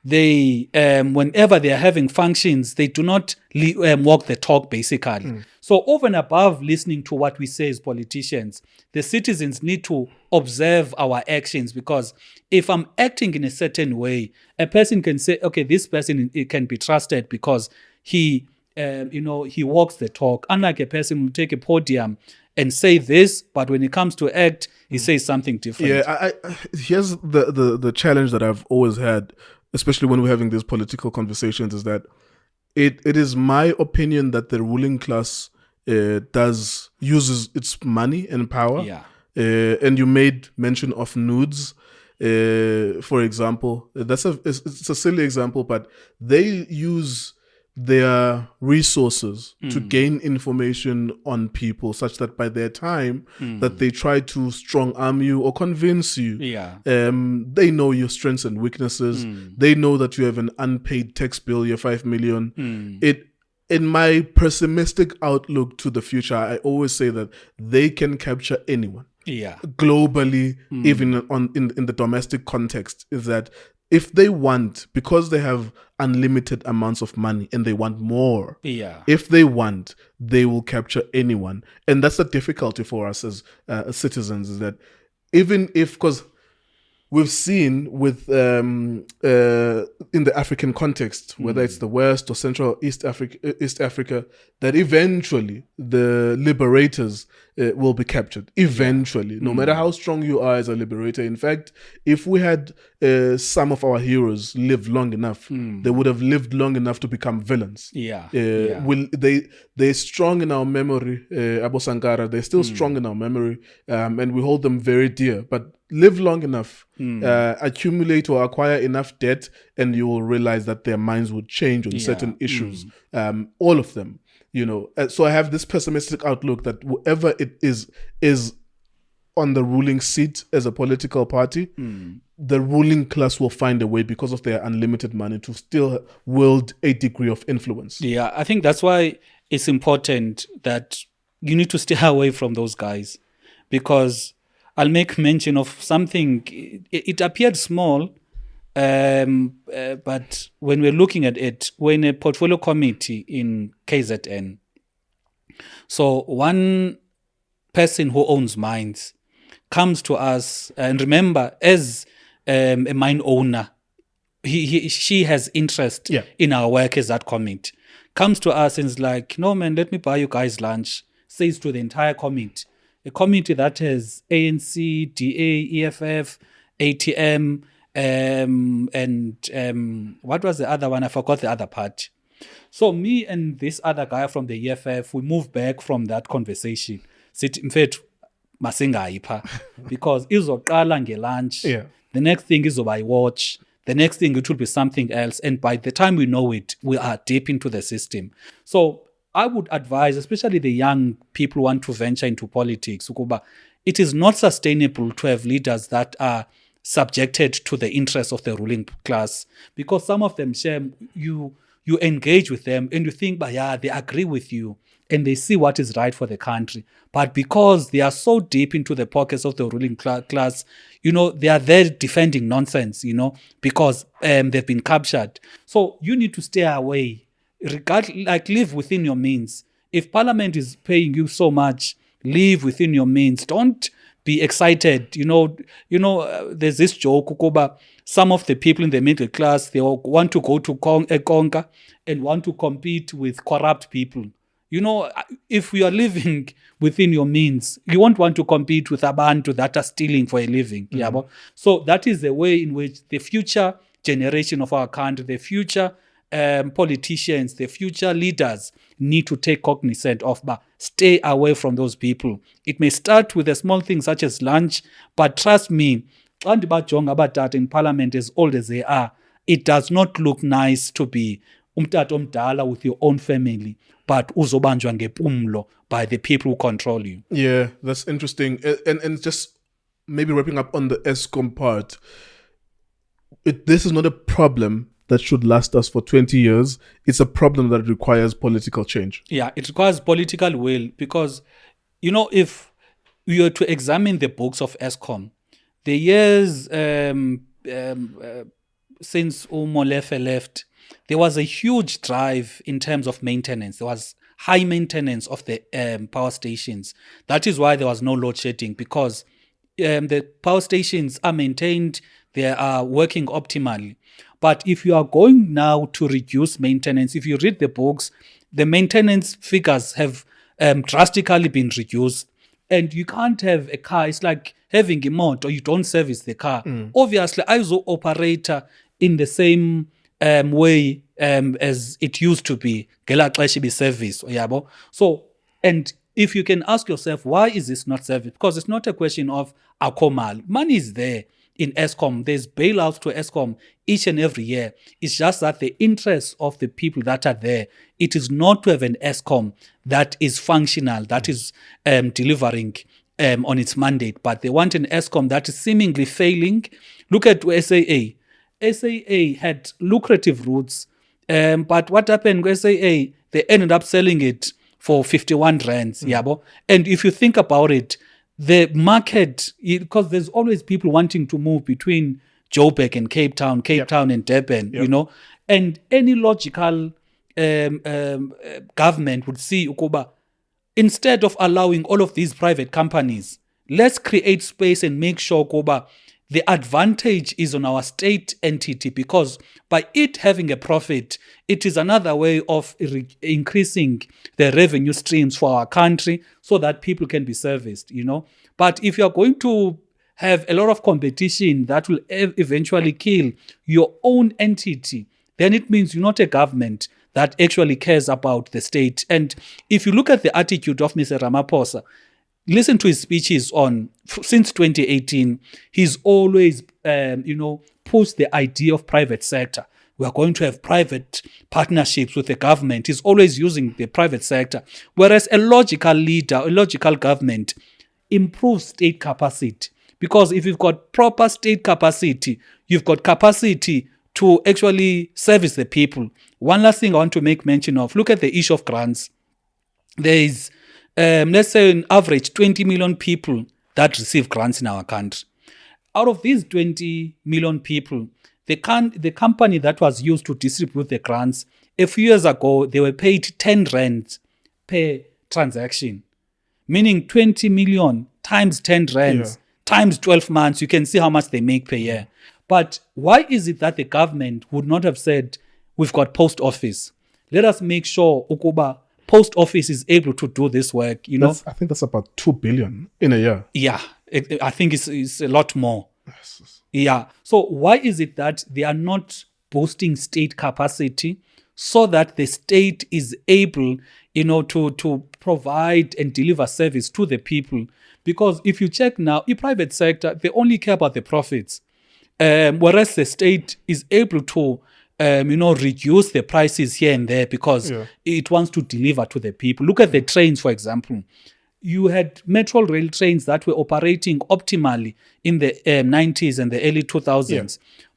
They, whenever they are having functions, they do not walk the talk, basically. So over and above listening to what we say as politicians, the citizens need to observe our actions, because if I'm acting in a certain way, a person can say, okay, this person can be trusted because he walks the talk. Unlike a person who take a podium and say this, but when it comes to act, he says something different. Yeah, here's the challenge that I've always had, especially when we're having these political conversations, is that it is my opinion that the ruling class uses its money and power. Yeah. And you made mention of nudes, for example. It's a silly example, but they use their resources to gain information on people, such that by their time that they try to strong arm you or convince you, they know your strengths and weaknesses. They know that you have an unpaid tax bill, you're 5 million. In my pessimistic outlook to the future, I always say that they can capture anyone. Globally, even in the domestic context, is that if they want, because they have unlimited amounts of money and they want more, if they want, they will capture anyone. And that's the difficulty for us as citizens, is that even if, because we've seen with in the African context, whether it's the West or Central East Africa, that eventually the liberators will be captured eventually, no matter how strong you are as a liberator. In fact, if we had some of our heroes live long enough, they would have lived long enough to become villains. They're strong in our memory, Abu Sankara, they're still strong in our memory, and we hold them very dear. But live long enough, accumulate or acquire enough debt, and you will realize that their minds would change on certain issues, all of them. So I have this pessimistic outlook that whoever it is on the ruling seat as a political party, the ruling class will find a way, because of their unlimited money, to still wield a degree of influence. Yeah, I think that's why it's important that you need to stay away from those guys, because I'll make mention of something. It appeared small, but when we're looking at it, we're in a portfolio committee in KZN. So one person who owns mines comes to us, and remember, as a mine owner, she has interest in our work as that committee. Comes to us and is like, "No man, let me buy you guys lunch." Says to the entire committee, a committee that has ANC, DA, EFF, ATM, and what was the other one? I forgot the other part. So me and this other guy from the EFF, we moved back from that conversation. In fact, masingayipha, because izoqala ngelunch. The next thing is by watch. The next thing, it will be something else. And by the time we know it, we are deep into the system. So I would advise, especially the young people who want to venture into politics, it is not sustainable to have leaders that are subjected to the interests of the ruling class, because some of them, you engage with them and you think, they agree with you and they see what is right for the country. But because they are so deep into the pockets of the ruling class, they are there defending nonsense, because they've been captured. So you need to stay away. Live within your means. If Parliament is paying you so much, live within your means. Don't be excited. There's this joke, some of the people in the middle class, they want to go to Konka and want to compete with corrupt people. If you are living within your means, you won't want to compete with abantu that are stealing for a living. So that is the way in which the future generation of our country, the future politicians, the future leaders need to take cognizance of, but stay away from those people. It may start with a small thing such as lunch, but trust me, in Parliament, as old as they are, it does not look nice to be umtato omdala with your own family, but uzobanjwa ngepumlo by the people who control you. Yeah, that's interesting. And just maybe wrapping up on the Eskom part, this is not a problem that should last us for 20 years. It's a problem that requires political change. Yeah, it requires political will, because, if we were to examine the books of Eskom, the years since Molefe left, there was a huge drive in terms of maintenance. There was high maintenance of the power stations. That is why there was no load shedding, because the power stations are maintained, they are working optimally. But if you are going now to reduce maintenance, if you read the books, the maintenance figures have drastically been reduced. And you can't have a car. It's like having a motor, you don't service the car. Obviously, I was an operator in the same way as it used to be. Service. So, and if you can ask yourself, why is this not service? Because it's not a question of akomal. Money is there in Eskom. There's bailouts to Eskom each and every year. It's just that the interests of the people that are there, it is not to have an Eskom that is functional, that is delivering on its mandate, but they want an Eskom that is seemingly failing. Look at SAA. SAA had lucrative routes, but what happened with SAA? They ended up selling it for 51 rands. And if you think about it, the market, because there's always people wanting to move between Joburg and Cape Town and Durban, and any logical government would see, instead of allowing all of these private companies, let's create space and make sure the advantage is on our state entity, because by it having a profit, it is another way of increasing the revenue streams for our country so that people can be serviced, But if you are going to have a lot of competition that will eventually kill your own entity, then it means you're not a government that actually cares about the state. And if you look at the attitude of Mr. Ramaphosa, listen to his speeches since 2018, he's always, pushed the idea of private sector. We are going to have private partnerships with the government. He's always using the private sector. Whereas a logical leader, a logical government improves state capacity. Because if you've got proper state capacity, you've got capacity to actually service the people. One last thing I want to make mention of, look at the issue of grants. There is, let's say, on average, 20 million people that receive grants in our country. Out of these 20 million people, the company that was used to distribute the grants, a few years ago, they were paid 10 rands per transaction. Meaning 20 million times 10 rands, times 12 months, you can see how much they make per year. But why is it that the government would not have said, we've got post office? Let us make sure Ukuba post office is able to do this work, I think that's about 2 billion in a year. Yeah, I think it's a lot more. Yes. Yeah. So why is it that they are not boosting state capacity so that the state is able, to provide and deliver service to the people? Because if you check now, in private sector, they only care about the profits. Whereas the state is able to, reduce the prices here and there because it wants to deliver to the people. Look at the trains, for example. You had metro rail trains that were operating optimally in the 90s and the early 2000s. Yeah.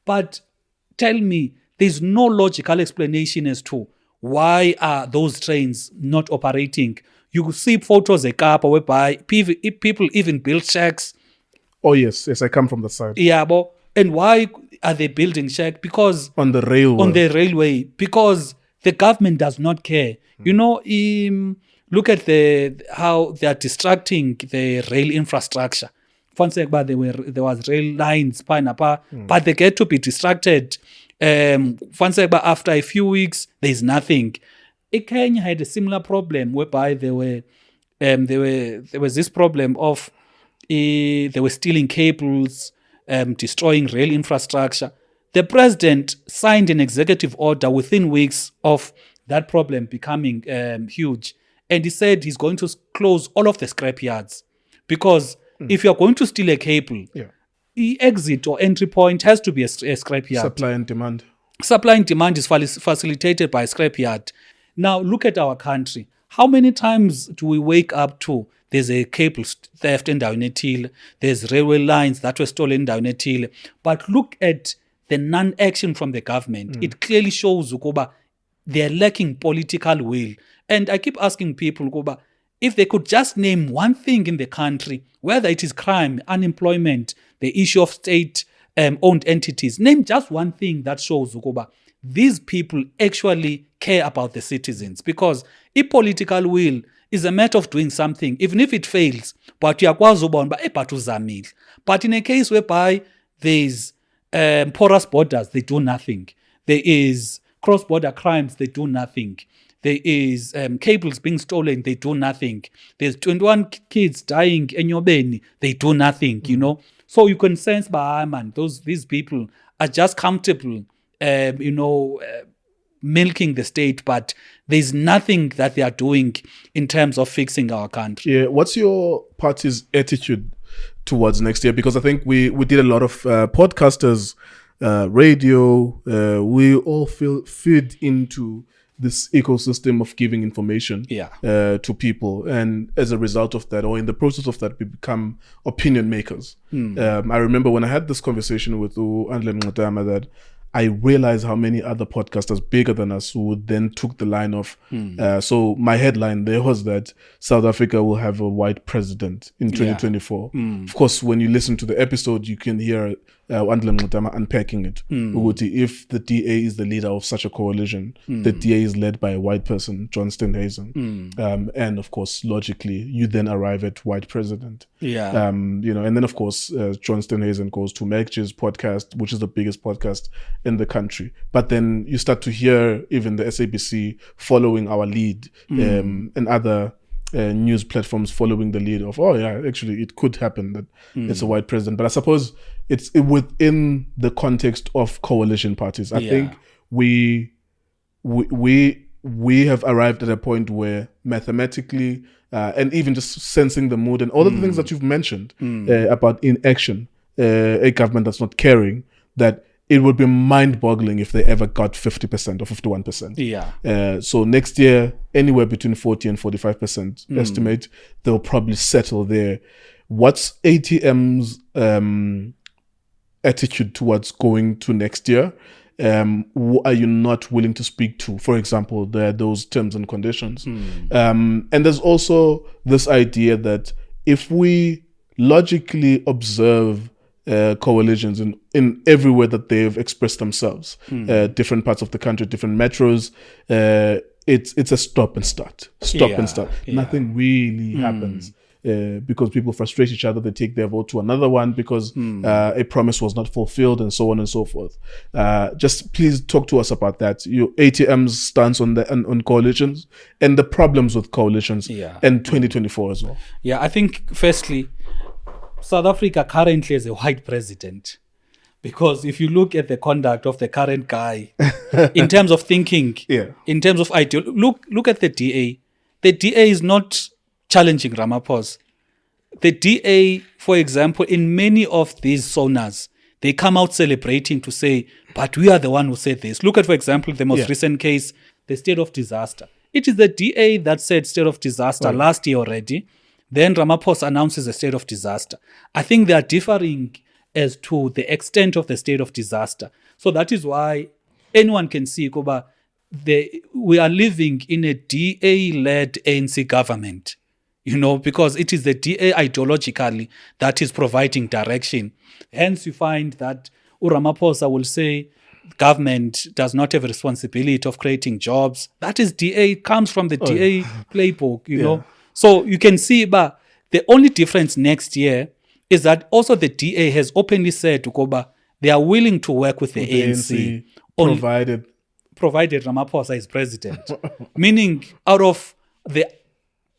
But tell me, there's no logical explanation as to why are those trains not operating. You see photos at Kapa whereby people even build shacks. Oh, yes, I come from the side. Yeah, and why are they building shacks? Because on the railway. Because the government does not care. Look at how they are distracting the rail infrastructure. There was rail lines, but they get to be distracted. After a few weeks, there's nothing. Kenya had a similar problem whereby there was this problem of they were stealing cables, destroying rail infrastructure. The president signed an executive order within weeks of that problem becoming huge. And he said he's going to close all of the scrap yards. Because if you're going to steal a cable, the exit or entry point has to be a scrap yard. Supply and demand. Supply and demand is facilitated by a scrap yard. Now, look at our country. How many times do we wake up to there's a cable theft in Daunetile, there's railway lines that were stolen in Daunetile. But look at the non-action from the government. It clearly shows Ukuba they're lacking political will. And I keep asking people, Ukuba, if they could just name one thing in the country, whether it is crime, unemployment, the issue of state-owned entities, name just one thing that shows, Ukuba, these people actually care about the citizens. Because if political will is a matter of doing something, even if it fails, but in a case whereby there's porous borders, they do nothing. There is cross-border crimes, they do nothing. There is cables being stolen, they do nothing. There's 21 kids dying in Yobeni, they do nothing, So you can sense, these people are just comfortable, milking the state, but there's nothing that they are doing in terms of fixing our country. Yeah, what's your party's attitude towards next year? Because I think we did a lot of podcasters, radio, we all feed into this ecosystem of giving information to people. And as a result of that, or in the process of that, we become opinion makers. I remember when I had this conversation with Andle Nqatama that I realized how many other podcasters bigger than us who then took the line of, so my headline there was that South Africa will have a white president in 2024. Of course, when you listen to the episode, you can hear unpacking it. If the DA is the leader of such a coalition, the DA is led by a white person, John Steenhuisen, and of course, logically, you then arrive at white president. And then of course, John Steenhuisen goes to Meg's podcast, which is the biggest podcast in the country. But then you start to hear even the SABC following our lead, and other news platforms following the lead of, actually it could happen that it's a white president. But I suppose it's within the context of coalition parties. I think we have arrived at a point where mathematically and even just sensing the mood and all of the things that you've mentioned about inaction, a government that's not caring, that it would be mind-boggling if they ever got 50% or 51%. So next year, anywhere between 40 and 45% estimate, they'll probably settle there. What's ATM's attitude towards going to next year? Who are you not willing to speak to? For example, there are those terms and conditions. And there's also this idea that if we logically observe coalitions in everywhere that they've expressed themselves, different parts of the country, different metros, it's a stop and start. Nothing really happens because people frustrate each other. They take their vote to another one because a promise was not fulfilled, and so on and so forth. Just please talk to us about that. Your ATM's stance on coalitions and the problems with coalitions in 2024 as well. I think firstly, South Africa currently has a white president, because if you look at the conduct of the current guy, in terms of thinking, in terms of ideology, look at the DA. The DA is not challenging Ramaphosa. The DA, for example, in many of these zonas, they come out celebrating to say, but we are the one who said this. Look at, for example, the most recent case, the state of disaster. It is the DA that said state of disaster last year already. Then Ramaphosa announces a state of disaster. I think they are differing as to the extent of the state of disaster. So that is why anyone can see, Koba, we are living in a DA-led ANC government, because it is the DA ideologically that is providing direction. Hence, you find that Ramaphosa will say government does not have a responsibility of creating jobs. That is DA, comes from the DA playbook, know. So you can see, but the only difference next year is that also the DA has openly said to Koba, they are willing to work with the ANC provided Ramaphosa is president. Meaning, out of the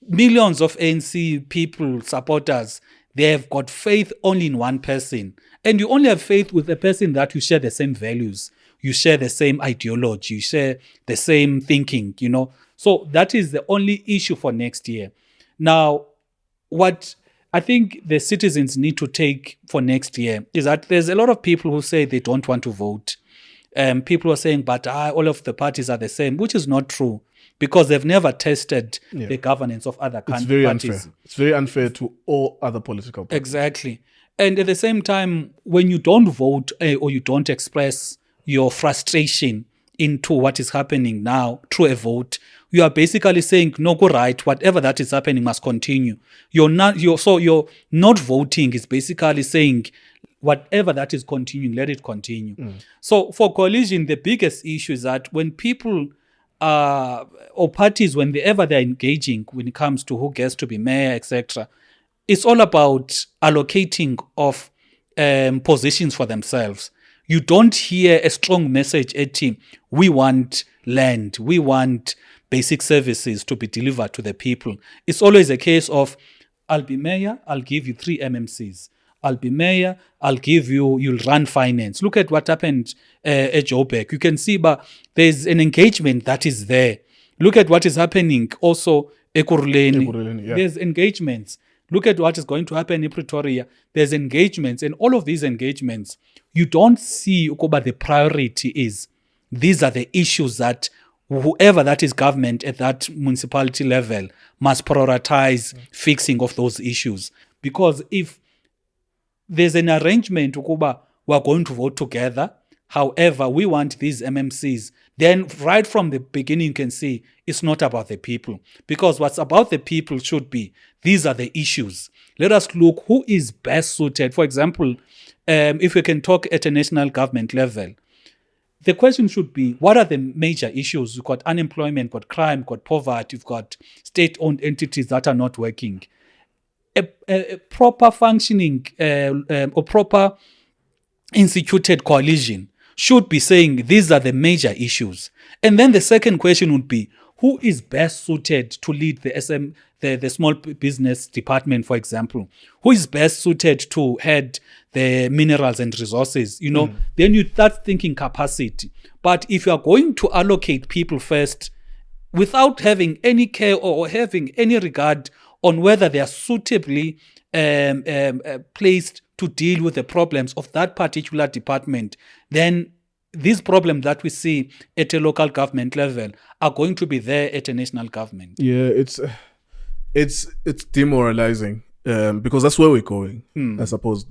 millions of ANC people, supporters, they have got faith only in one person. And you only have faith with a person that you share the same values, you share the same ideology, you share the same thinking, So that is the only issue for next year. Now, what I think the citizens need to take for next year is that there's a lot of people who say they don't want to vote. People are saying, but all of the parties are the same, which is not true, because they've never tested the governance of other parties. Unfair. It's very unfair to all other political parties. Exactly. And at the same time, when you don't vote or you don't express your frustration into what is happening now through a vote, you are basically saying, no, go right, whatever that is happening must continue. You're not voting is basically saying, whatever that is continuing, let it continue. So for coalition, the biggest issue is that when people or parties, whenever they're engaging when it comes to who gets to be mayor, etc., it's all about allocating of positions for themselves. You don't hear a strong message at team. We want land. We want basic services to be delivered to the people. It's always a case of, I'll be mayor, I'll give you 3 MMCs. I'll be mayor, you'll run finance. Look at what happened at Joburg. You can see, but there's an engagement that is there. Look at what is happening also at Ekurhuleni. There's engagements. Look at what is going to happen in Pretoria. There's engagements, and all of these engagements, you don't see Ukoba, the priority is. These are the issues that whoever that is government at that municipality level must prioritize fixing of those issues. Because if there's an arrangement, Ukoba, we're going to vote together, However, we want these MMCs. Then right from the beginning, you can see it's not about the people. Because what's about the people should be, these are the issues. Let us look who is best suited. For example, if we can talk at a national government level, the question should be, what are the major issues? You've got unemployment, got crime, got poverty, you've got state-owned entities that are not working. A proper functioning or proper instituted coalition should be saying these are the major issues. And then the second question would be, who is best suited to lead the small business department, for example? Who is best suited to head the minerals and resources? Then you start thinking capacity. But if you are going to allocate people first without having any care or having any regard on whether they are suitably placed to deal with the problems of that particular department, then these problems that we see at a local government level are going to be there at a national government. Yeah, it's demoralizing because that's where we're going. I suppose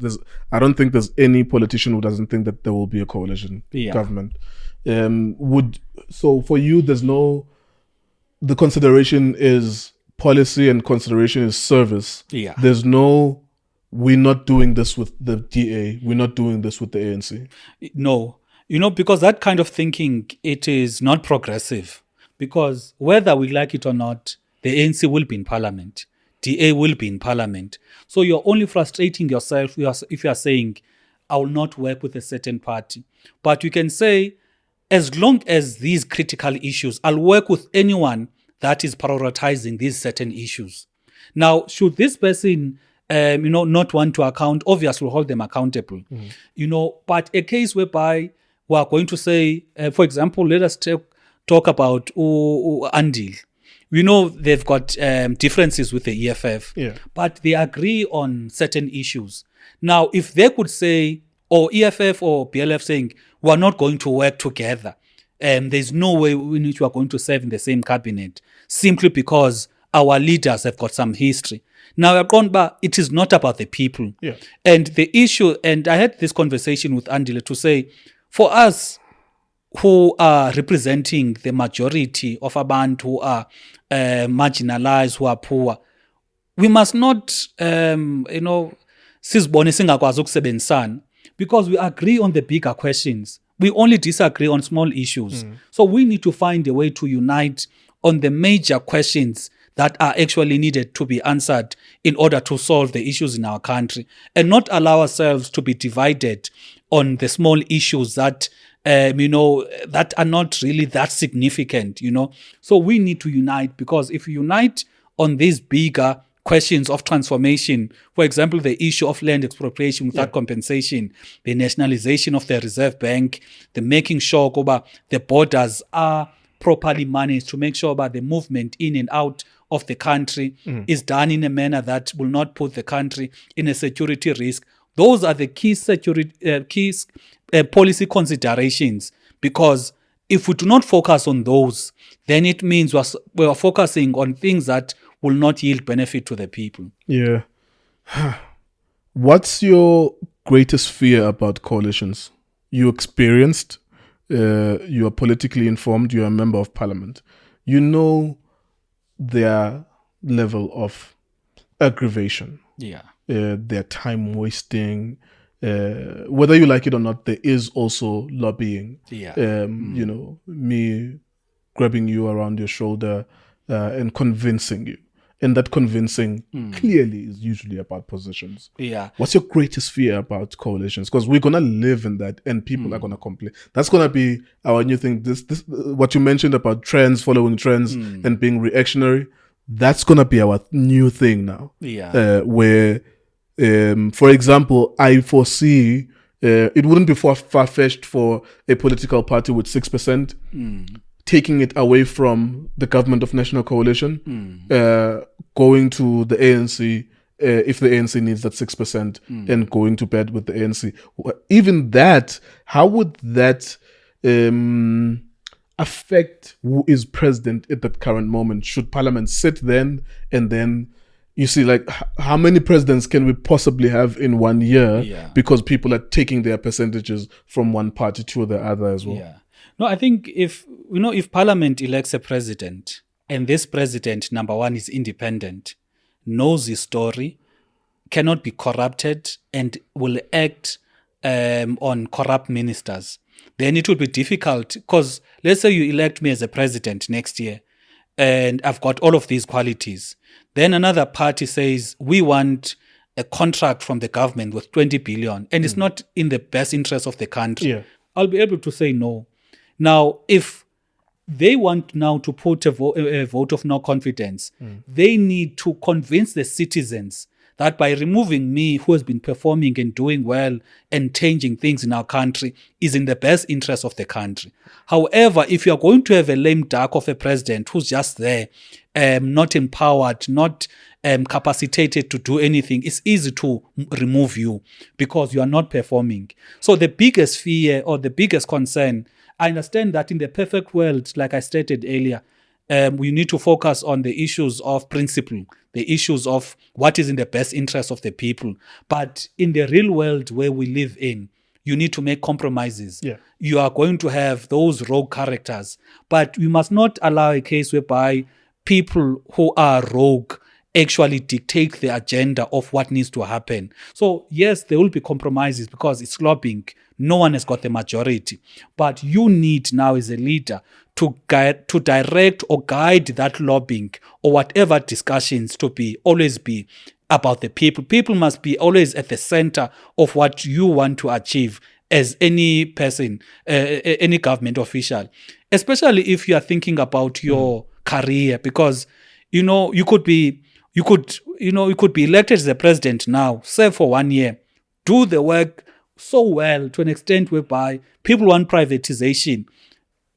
I don't think there's any politician who doesn't think that there will be a coalition government. So for you, the consideration is policy and consideration is service. Yeah. There's no, we're not doing this with the DA, we're not doing this with the ANC. No. Because that kind of thinking, it is not progressive. Because whether we like it or not, the ANC will be in parliament. DA will be in parliament. So you're only frustrating yourself if you are saying, I will not work with a certain party. But you can say, as long as these critical issues, I'll work with anyone that is prioritizing these certain issues. Now, should this person not want to account, obviously we'll hold them accountable. But a case whereby we are going to say, for example, let us talk about Andile. We know they've got differences with the EFF, but they agree on certain issues. Now, if they could say, or EFF or BLF saying, we're not going to work together, there's no way in which we are going to serve in the same cabinet, simply because our leaders have got some history. Now, it is not about the people. Yeah. And the issue, and I had this conversation with Andile to say, for us who are representing the majority of abantu who are marginalized, who are poor, we must not, sizibone singakwazi ukusebenzisana, because we agree on the bigger questions. We only disagree on small issues. So we need to find a way to unite on the major questions that are actually needed to be answered in order to solve the issues in our country, and not allow ourselves to be divided on the small issues that that are not really that significant. So we need to unite, because if we unite on these bigger questions of transformation, for example, the issue of land expropriation without compensation, the nationalization of the Reserve Bank, the making sure the borders are properly managed, to make sure about the movement in and out of the country is done in a manner that will not put the country in a security risk. Those are the key policy considerations, because if we do not focus on those, then it means we are focusing on things that will not yield benefit to the people. Yeah. What's your greatest fear about coalitions? You experienced, you are politically informed, you are a member of parliament. You know their level of aggravation. Yeah. Their time wasting. Whether you like it or not, there is also lobbying. Yeah. Me grabbing you around your shoulder and convincing you. And that convincing clearly is usually about positions. Yeah. What's your greatest fear about coalitions? Because we're gonna live in that, and people are gonna complain. That's gonna be our new thing. This what you mentioned about trends, following trends, and being reactionary. That's gonna be our new thing now. Yeah. Where, for example, I foresee it wouldn't be far-fetched for a political party with 6%. Taking it away from the government of national coalition, going to the ANC, if the ANC needs that 6%, and going to bed with the ANC. Even that, how would that affect who is president at that current moment? Should Parliament sit then and then you see, like, how many presidents can we possibly have in 1 year? Yeah. Because people are taking their percentages from one party to the other as well. Yeah. No, I think if Parliament elects a president and this president, number one, is independent, knows his story, cannot be corrupted, and will act on corrupt ministers, then it will be difficult. Because let's say you elect me as a president next year and I've got all of these qualities. Then another party says, we want a contract from the government with 20 billion and it's not in the best interest of the country. Yeah. I'll be able to say no. Now, if they want now to put a vote of no confidence, they need to convince the citizens that by removing me, who has been performing and doing well and changing things in our country, is in the best interest of the country. However, if you are going to have a lame duck of a president who's just there, not empowered, not capacitated to do anything, it's easy to remove you because you are not performing. So the biggest fear or the biggest concern, I understand that in the perfect world, like I stated earlier, we need to focus on the issues of principle, the issues of what is in the best interest of the people. But in the real world where we live in, you need to make compromises. Yeah. You are going to have those rogue characters, but we must not allow a case whereby people who are rogue actually dictate the agenda of what needs to happen. So yes, there will be compromises because it's lobbying. No one has got the majority. But you need now as a leader to direct or guide that lobbying or whatever discussions to always be about the people. People must be always at the center of what you want to achieve as any person, any government official, especially if you are thinking about your career, because you could be elected as a president now, serve for 1 year, do the work so well to an extent whereby people want privatization,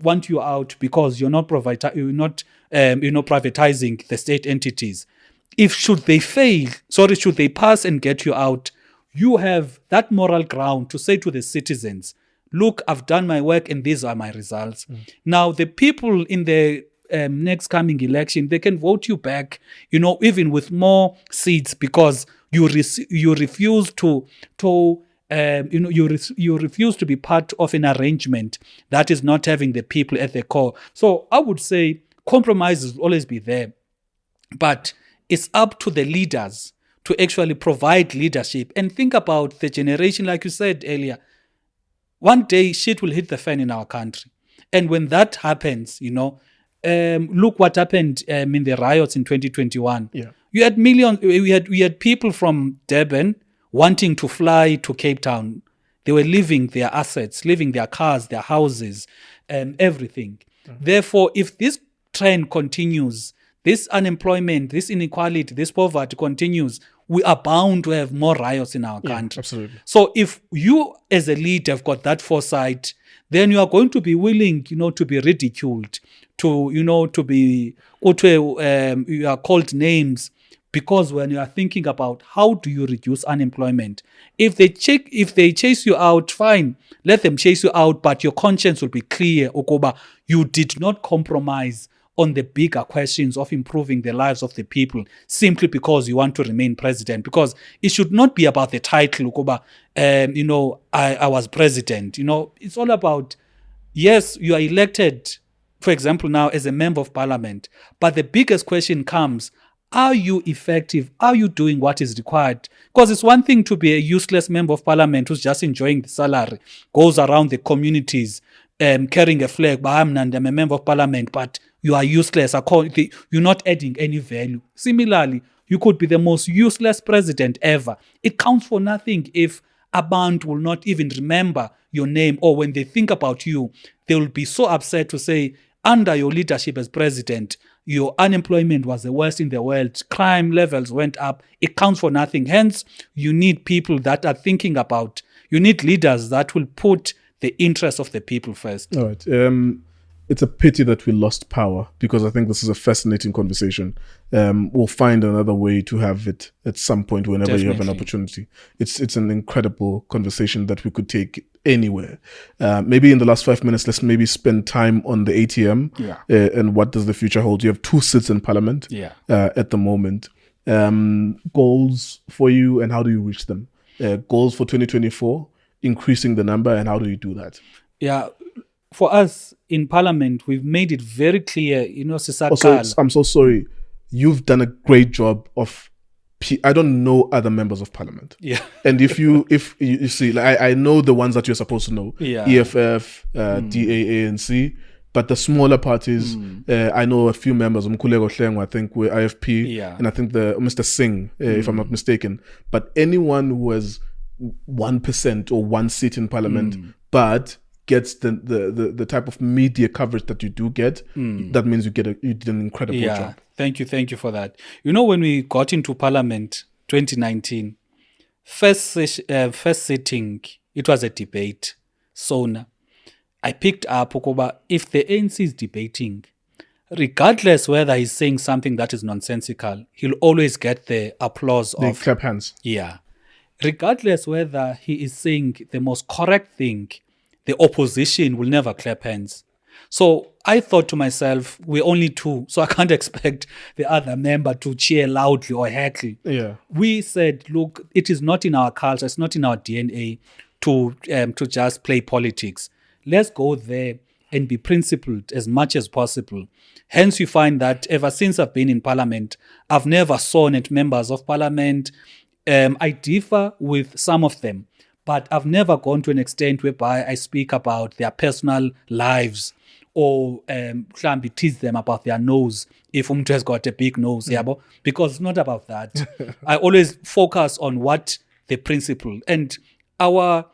want you out because you're not privatizing the state entities. Should they pass and get you out, you have that moral ground to say to the citizens, look, I've done my work and these are my results. Now, the people in the next coming election, they can vote you back, even with more seats, because you refuse to you refuse to be part of an arrangement that is not having the people at the core. So I would say compromises will always be there, but it's up to the leaders to actually provide leadership and think about the generation. Like you said earlier, one day shit will hit the fan in our country, and when that happens, look what happened in the riots in 2021. Yeah. You had millions. We had people from Durban wanting to fly to Cape Town. They were leaving their assets, leaving their cars, their houses, everything. Therefore, if this trend continues, this unemployment, this inequality, this poverty continues, we are bound to have more riots in our country. Absolutely. So if you as a leader have got that foresight, then you are going to be willing, to be ridiculed, you are called names, because when you are thinking about how do you reduce unemployment, if they chase you out, fine, let them chase you out, but your conscience will be clear, Okoba, you did not compromise on the bigger questions of improving the lives of the people simply because you want to remain president. Because it should not be about the title, Okoba, I was president. It's all about, yes, you are elected, for example, now as a member of parliament, but the biggest question comes, are you effective? Are you doing what is required? Because it's one thing to be a useless member of parliament who's just enjoying the salary, goes around the communities carrying a flag, but I'm a member of parliament, but you are useless. You're not adding any value. Similarly, you could be the most useless president ever. It counts for nothing if a band will not even remember your name, or when they think about you, they will be so upset to say, under your leadership as president, your unemployment was the worst in the world. Crime levels went up. It counts for nothing. Hence, you need people that are thinking about, you need leaders that will put the interests of the people first. All right. It's a pity that we lost power, because I think this is a fascinating conversation. We'll find another way to have it at some point whenever you have an opportunity. It's an incredible conversation that we could take anywhere. Maybe in the last 5 minutes, let's maybe spend time on the ATM and what does the future hold. You have 2 seats in parliament at the moment. goals for you, and how do you reach them? Goals for 2024, increasing the number, and how do you do that? Yeah, for us in Parliament, we've made it very clear, Also, Sisakala. I'm so sorry. You've done a great job of. I don't know other members of Parliament. Yeah. And if you see, like, I know the ones that you're supposed to know. Yeah. EFF, DA, ANC. But the smaller parties, I know a few members. Nkululeko Nkewu, I think, we're IFP. Yeah. And I think Mr. Singh, if I'm not mistaken. But anyone who has 1% or one seat in Parliament, but gets the type of media coverage that you do get, that means you did an incredible job. Thank you for that. When we got into Parliament 2019, first sitting, it was a debate. So I picked up ukuba if the ANC is debating, regardless whether he's saying something that is nonsensical, he'll always get the applause They of clap hands. Yeah. Regardless whether he is saying the most correct thing, the opposition will never clap hands. So I thought to myself, we're only two, so I can't expect the other member to cheer loudly or heckle. Yeah. We said, look, it is not in our culture, it's not in our DNA to just play politics. Let's go there and be principled as much as possible. Hence, you find that ever since I've been in Parliament, I've never sworn at members of Parliament. I differ with some of them, but I've never gone to an extent whereby I speak about their personal lives or tease them about their nose if umuntu has got a big nose, because it's not about that. I always focus on what the principle and our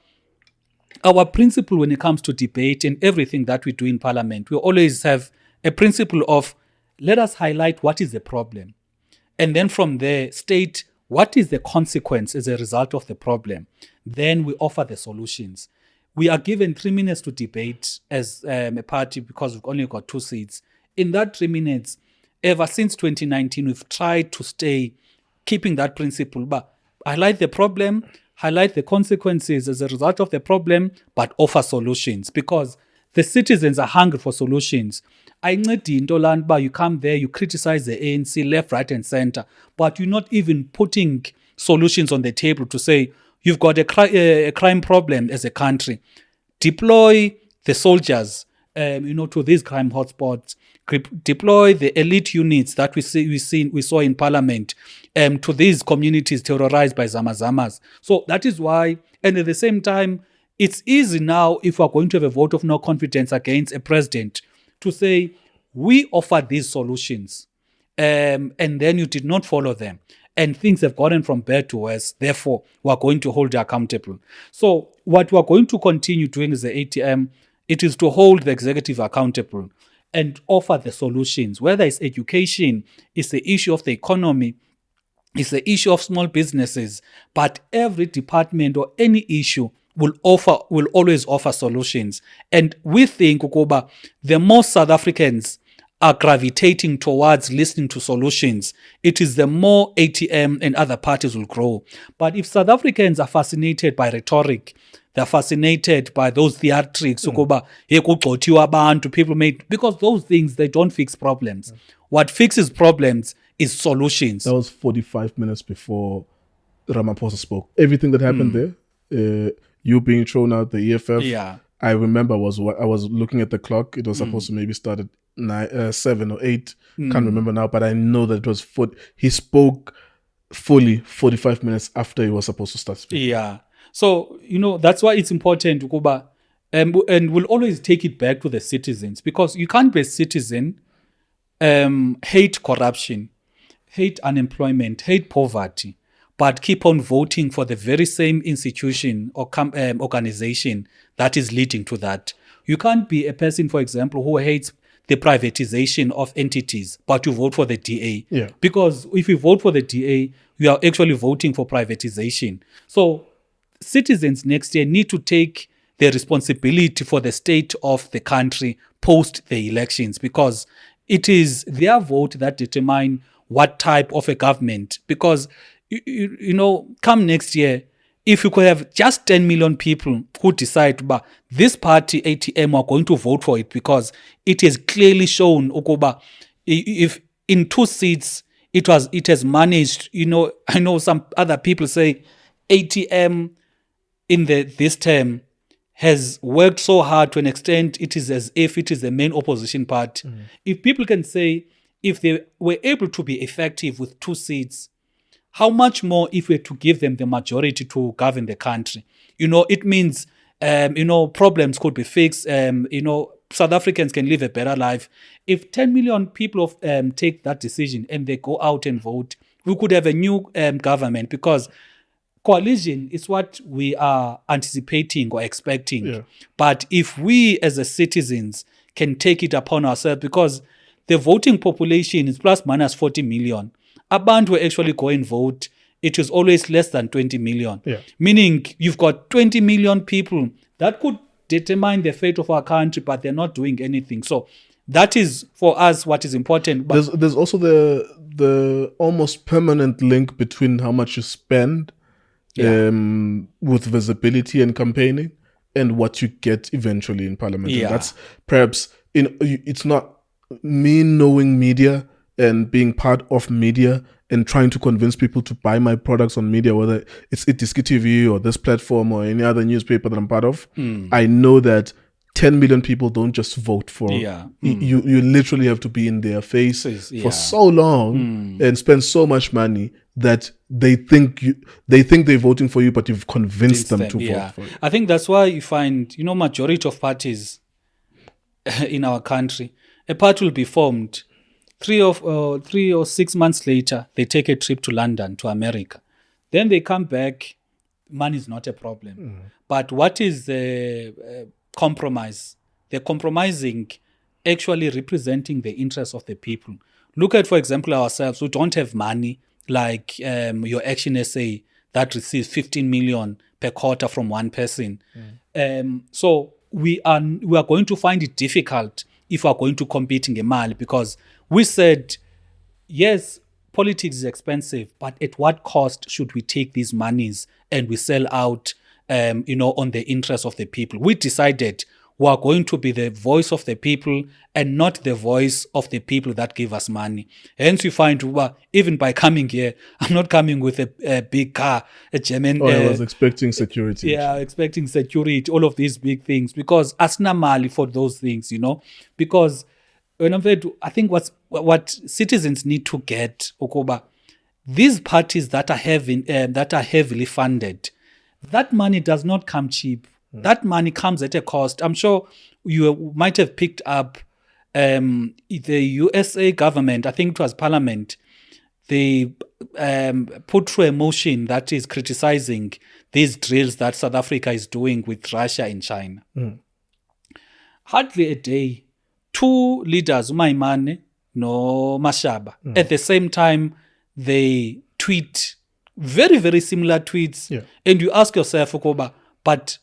principle when it comes to debate and everything that we do in Parliament. We always have a principle of let us highlight what is the problem, and then from there state what is the consequence as a result of the problem. Then we offer the solutions. We are given 3 minutes to debate as a party because we've only got 2 seats. In that 3 minutes, ever since 2019, we've tried to stay keeping that principle. But highlight the problem, highlight the consequences as a result of the problem, but offer solutions because the citizens are hungry for solutions. You come there, you criticize the ANC left, right, and center, but you're not even putting solutions on the table to say, you've got a crime problem as a country. Deploy the soldiers, to these crime hotspots. Deploy the elite units that we saw in Parliament, to these communities terrorized by Zamazamas. So that is why, and at the same time, it's easy now if we're going to have a vote of no confidence against a president to say we offer these solutions, and then you did not follow them. And things have gotten from bad to worse. Therefore, we're going to hold you accountable. So what we're going to continue doing as the ATM, it is to hold the executive accountable and offer the solutions. Whether it's education, it's the issue of the economy, it's the issue of small businesses. But every department or any issue will always offer solutions. And we think, Ukuba, the more South Africans are gravitating towards listening to solutions, it is the more ATM and other parties will grow. But if South Africans are fascinated by rhetoric, they're fascinated by those theatrics, people made, because those things, they don't fix problems. What fixes problems is solutions. That was 45 minutes before Ramaphosa spoke. Everything that happened there, you being thrown out, the EFF. Yeah. I remember I was looking at the clock. It was supposed to maybe start at 7 or 8. Can't remember now, but I know that it was he spoke fully 45 minutes after he was supposed to start speaking. Yeah. So, that's why it's important, Ukuba, and we'll always take it back to the citizens, because you can't be a citizen, hate corruption, hate unemployment, hate poverty, but keep on voting for the very same institution or organization that is leading to that. You can't be a person, for example, who hates the privatization of entities, but you vote for the DA. Yeah. Because if you vote for the DA, you are actually voting for privatization. So citizens next year need to take the responsibility for the state of the country post the elections, because it is their vote that determine what type of a government. Because, come next year, if you could have just 10 million people who decide, but this party, ATM, are going to vote for it because it is clearly shown, Ukuba, if in 2 seats, it has managed, I know some other people say ATM in this term has worked so hard to an extent it is as if it is the main opposition party. If people can say, if they were able to be effective with 2 seats, how much more if we were to give them the majority to govern the country? It means, problems could be fixed. South Africans can live a better life. If 10 million people take that decision and they go out and vote, we could have a new government, because coalition is what we are anticipating or expecting. Yeah. But if we as the citizens can take it upon ourselves, because the voting population is plus minus 40 million, abantu who actually go and vote, it is always less than 20 million. Yeah. Meaning you've got 20 million people that could determine the fate of our country, but they're not doing anything. So that is for us what is important. But There's also the almost permanent link between how much you spend with visibility and campaigning and what you get eventually in parliament. Yeah. And that's perhaps it's not me knowing media and being part of media and trying to convince people to buy my products on media, whether it's Itiski TV or this platform or any other newspaper that I'm part of. I know that 10 million people don't just vote for. You literally have to be in their face for so long and spend so much money that they think they're voting for you, but you've convinced them to vote for you. I think that's why you find, majority of parties in our country, a party will be formed. 3 or 6 months later, they take a trip to London, to America. Then they come back, money is not a problem. But what is the compromise? They're compromising actually representing the interests of the people. Look at, for example, ourselves who don't have money, like your Action SA that receives 15 million per quarter from one person. So we are going to find it difficult if we are going to compete in Mali, because we said, yes, politics is expensive, but at what cost should we take these monies and we sell out, on the interests of the people? We decided we are going to be the voice of the people and not the voice of the people that give us money. Hence, you find, even by coming here, I'm not coming with a big car, a German. I was expecting security. Yeah, expecting security, all of these big things, because asna mali for those things, because I think what citizens need to get, Okoba, these parties that are heavily funded, that money does not come cheap. That money comes at a cost. I'm sure you might have picked up the USA government, I think it was Parliament, they put through a motion that is criticizing these drills that South Africa is doing with Russia and China. Hardly a day, 2 leaders, Umaimane, no Mashaba, at the same time, they tweet very, very similar tweets. Yeah. And you ask yourself, Okoba, but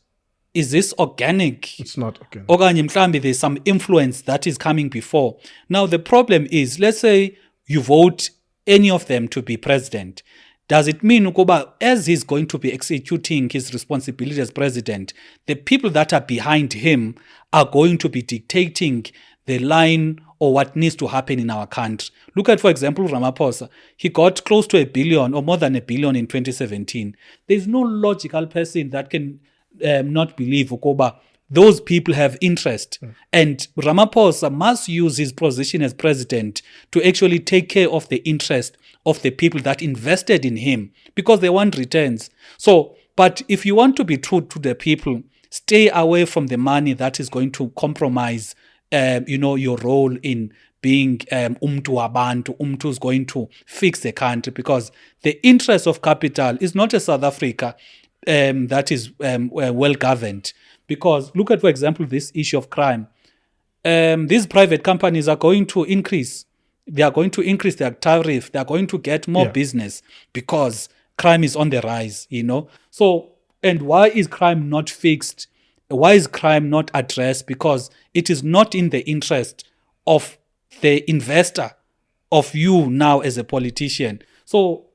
is this organic? It's not organic. Okanye mhlambi there's some influence that is coming before. Now the problem is, let's say you vote any of them to be president. Does it mean, Ukoba, as he's going to be executing his responsibility as president, the people that are behind him are going to be dictating the line or what needs to happen in our country? Look at, for example, Ramaphosa. He got close to $1 billion or more than $1 billion in 2017. There's no logical person that can not believe, Ukoba, those people have interest. And Ramaphosa must use his position as president to actually take care of the interest of the people that invested in him, because they want returns. So, but if you want to be true to the people, stay away from the money that is going to compromise, your role in being umtu wabantu, umtu who's going to fix the country, because the interest of capital is not a South Africa that is well governed. Because look at, for example, this issue of crime. These private companies are going to increase. They are going to increase their tariff. They are going to get more business because crime is on the rise, So, and why is crime not fixed? Why is crime not addressed? Because it is not in the interest of the investor, of you now as a politician. So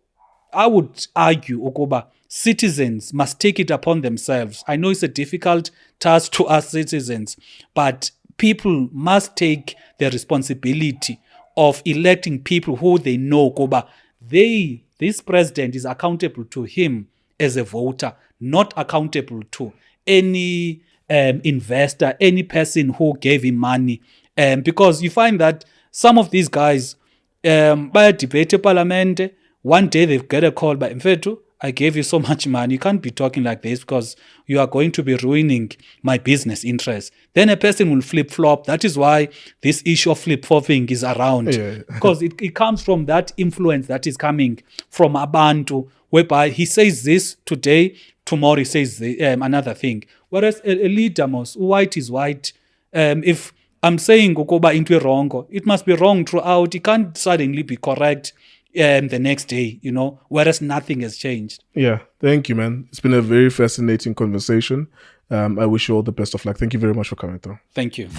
I would argue, Okoba, citizens must take it upon themselves. I know it's a difficult task to us citizens, but people must take the responsibility of electing people who they know Koba, this president is accountable to him as a voter, not accountable to any investor, any person who gave him money. Because you find that some of these guys, by a debate parliament, one day they get a call by Mfetu, I gave you so much money. You can't be talking like this because you are going to be ruining my business interests. Then a person will flip-flop. That is why this issue of flip-flopping is around. Because it comes from that influence that is coming from Abantu, whereby he says this today, tomorrow he says another thing. Whereas a leader, white is white. If I'm saying Gokoba into wrong, it must be wrong throughout. It can't suddenly be correct the next day, whereas nothing has changed. Yeah, thank you, man. It's been a very fascinating conversation. I wish you all the best of luck. Thank you very much for coming through. Thank you.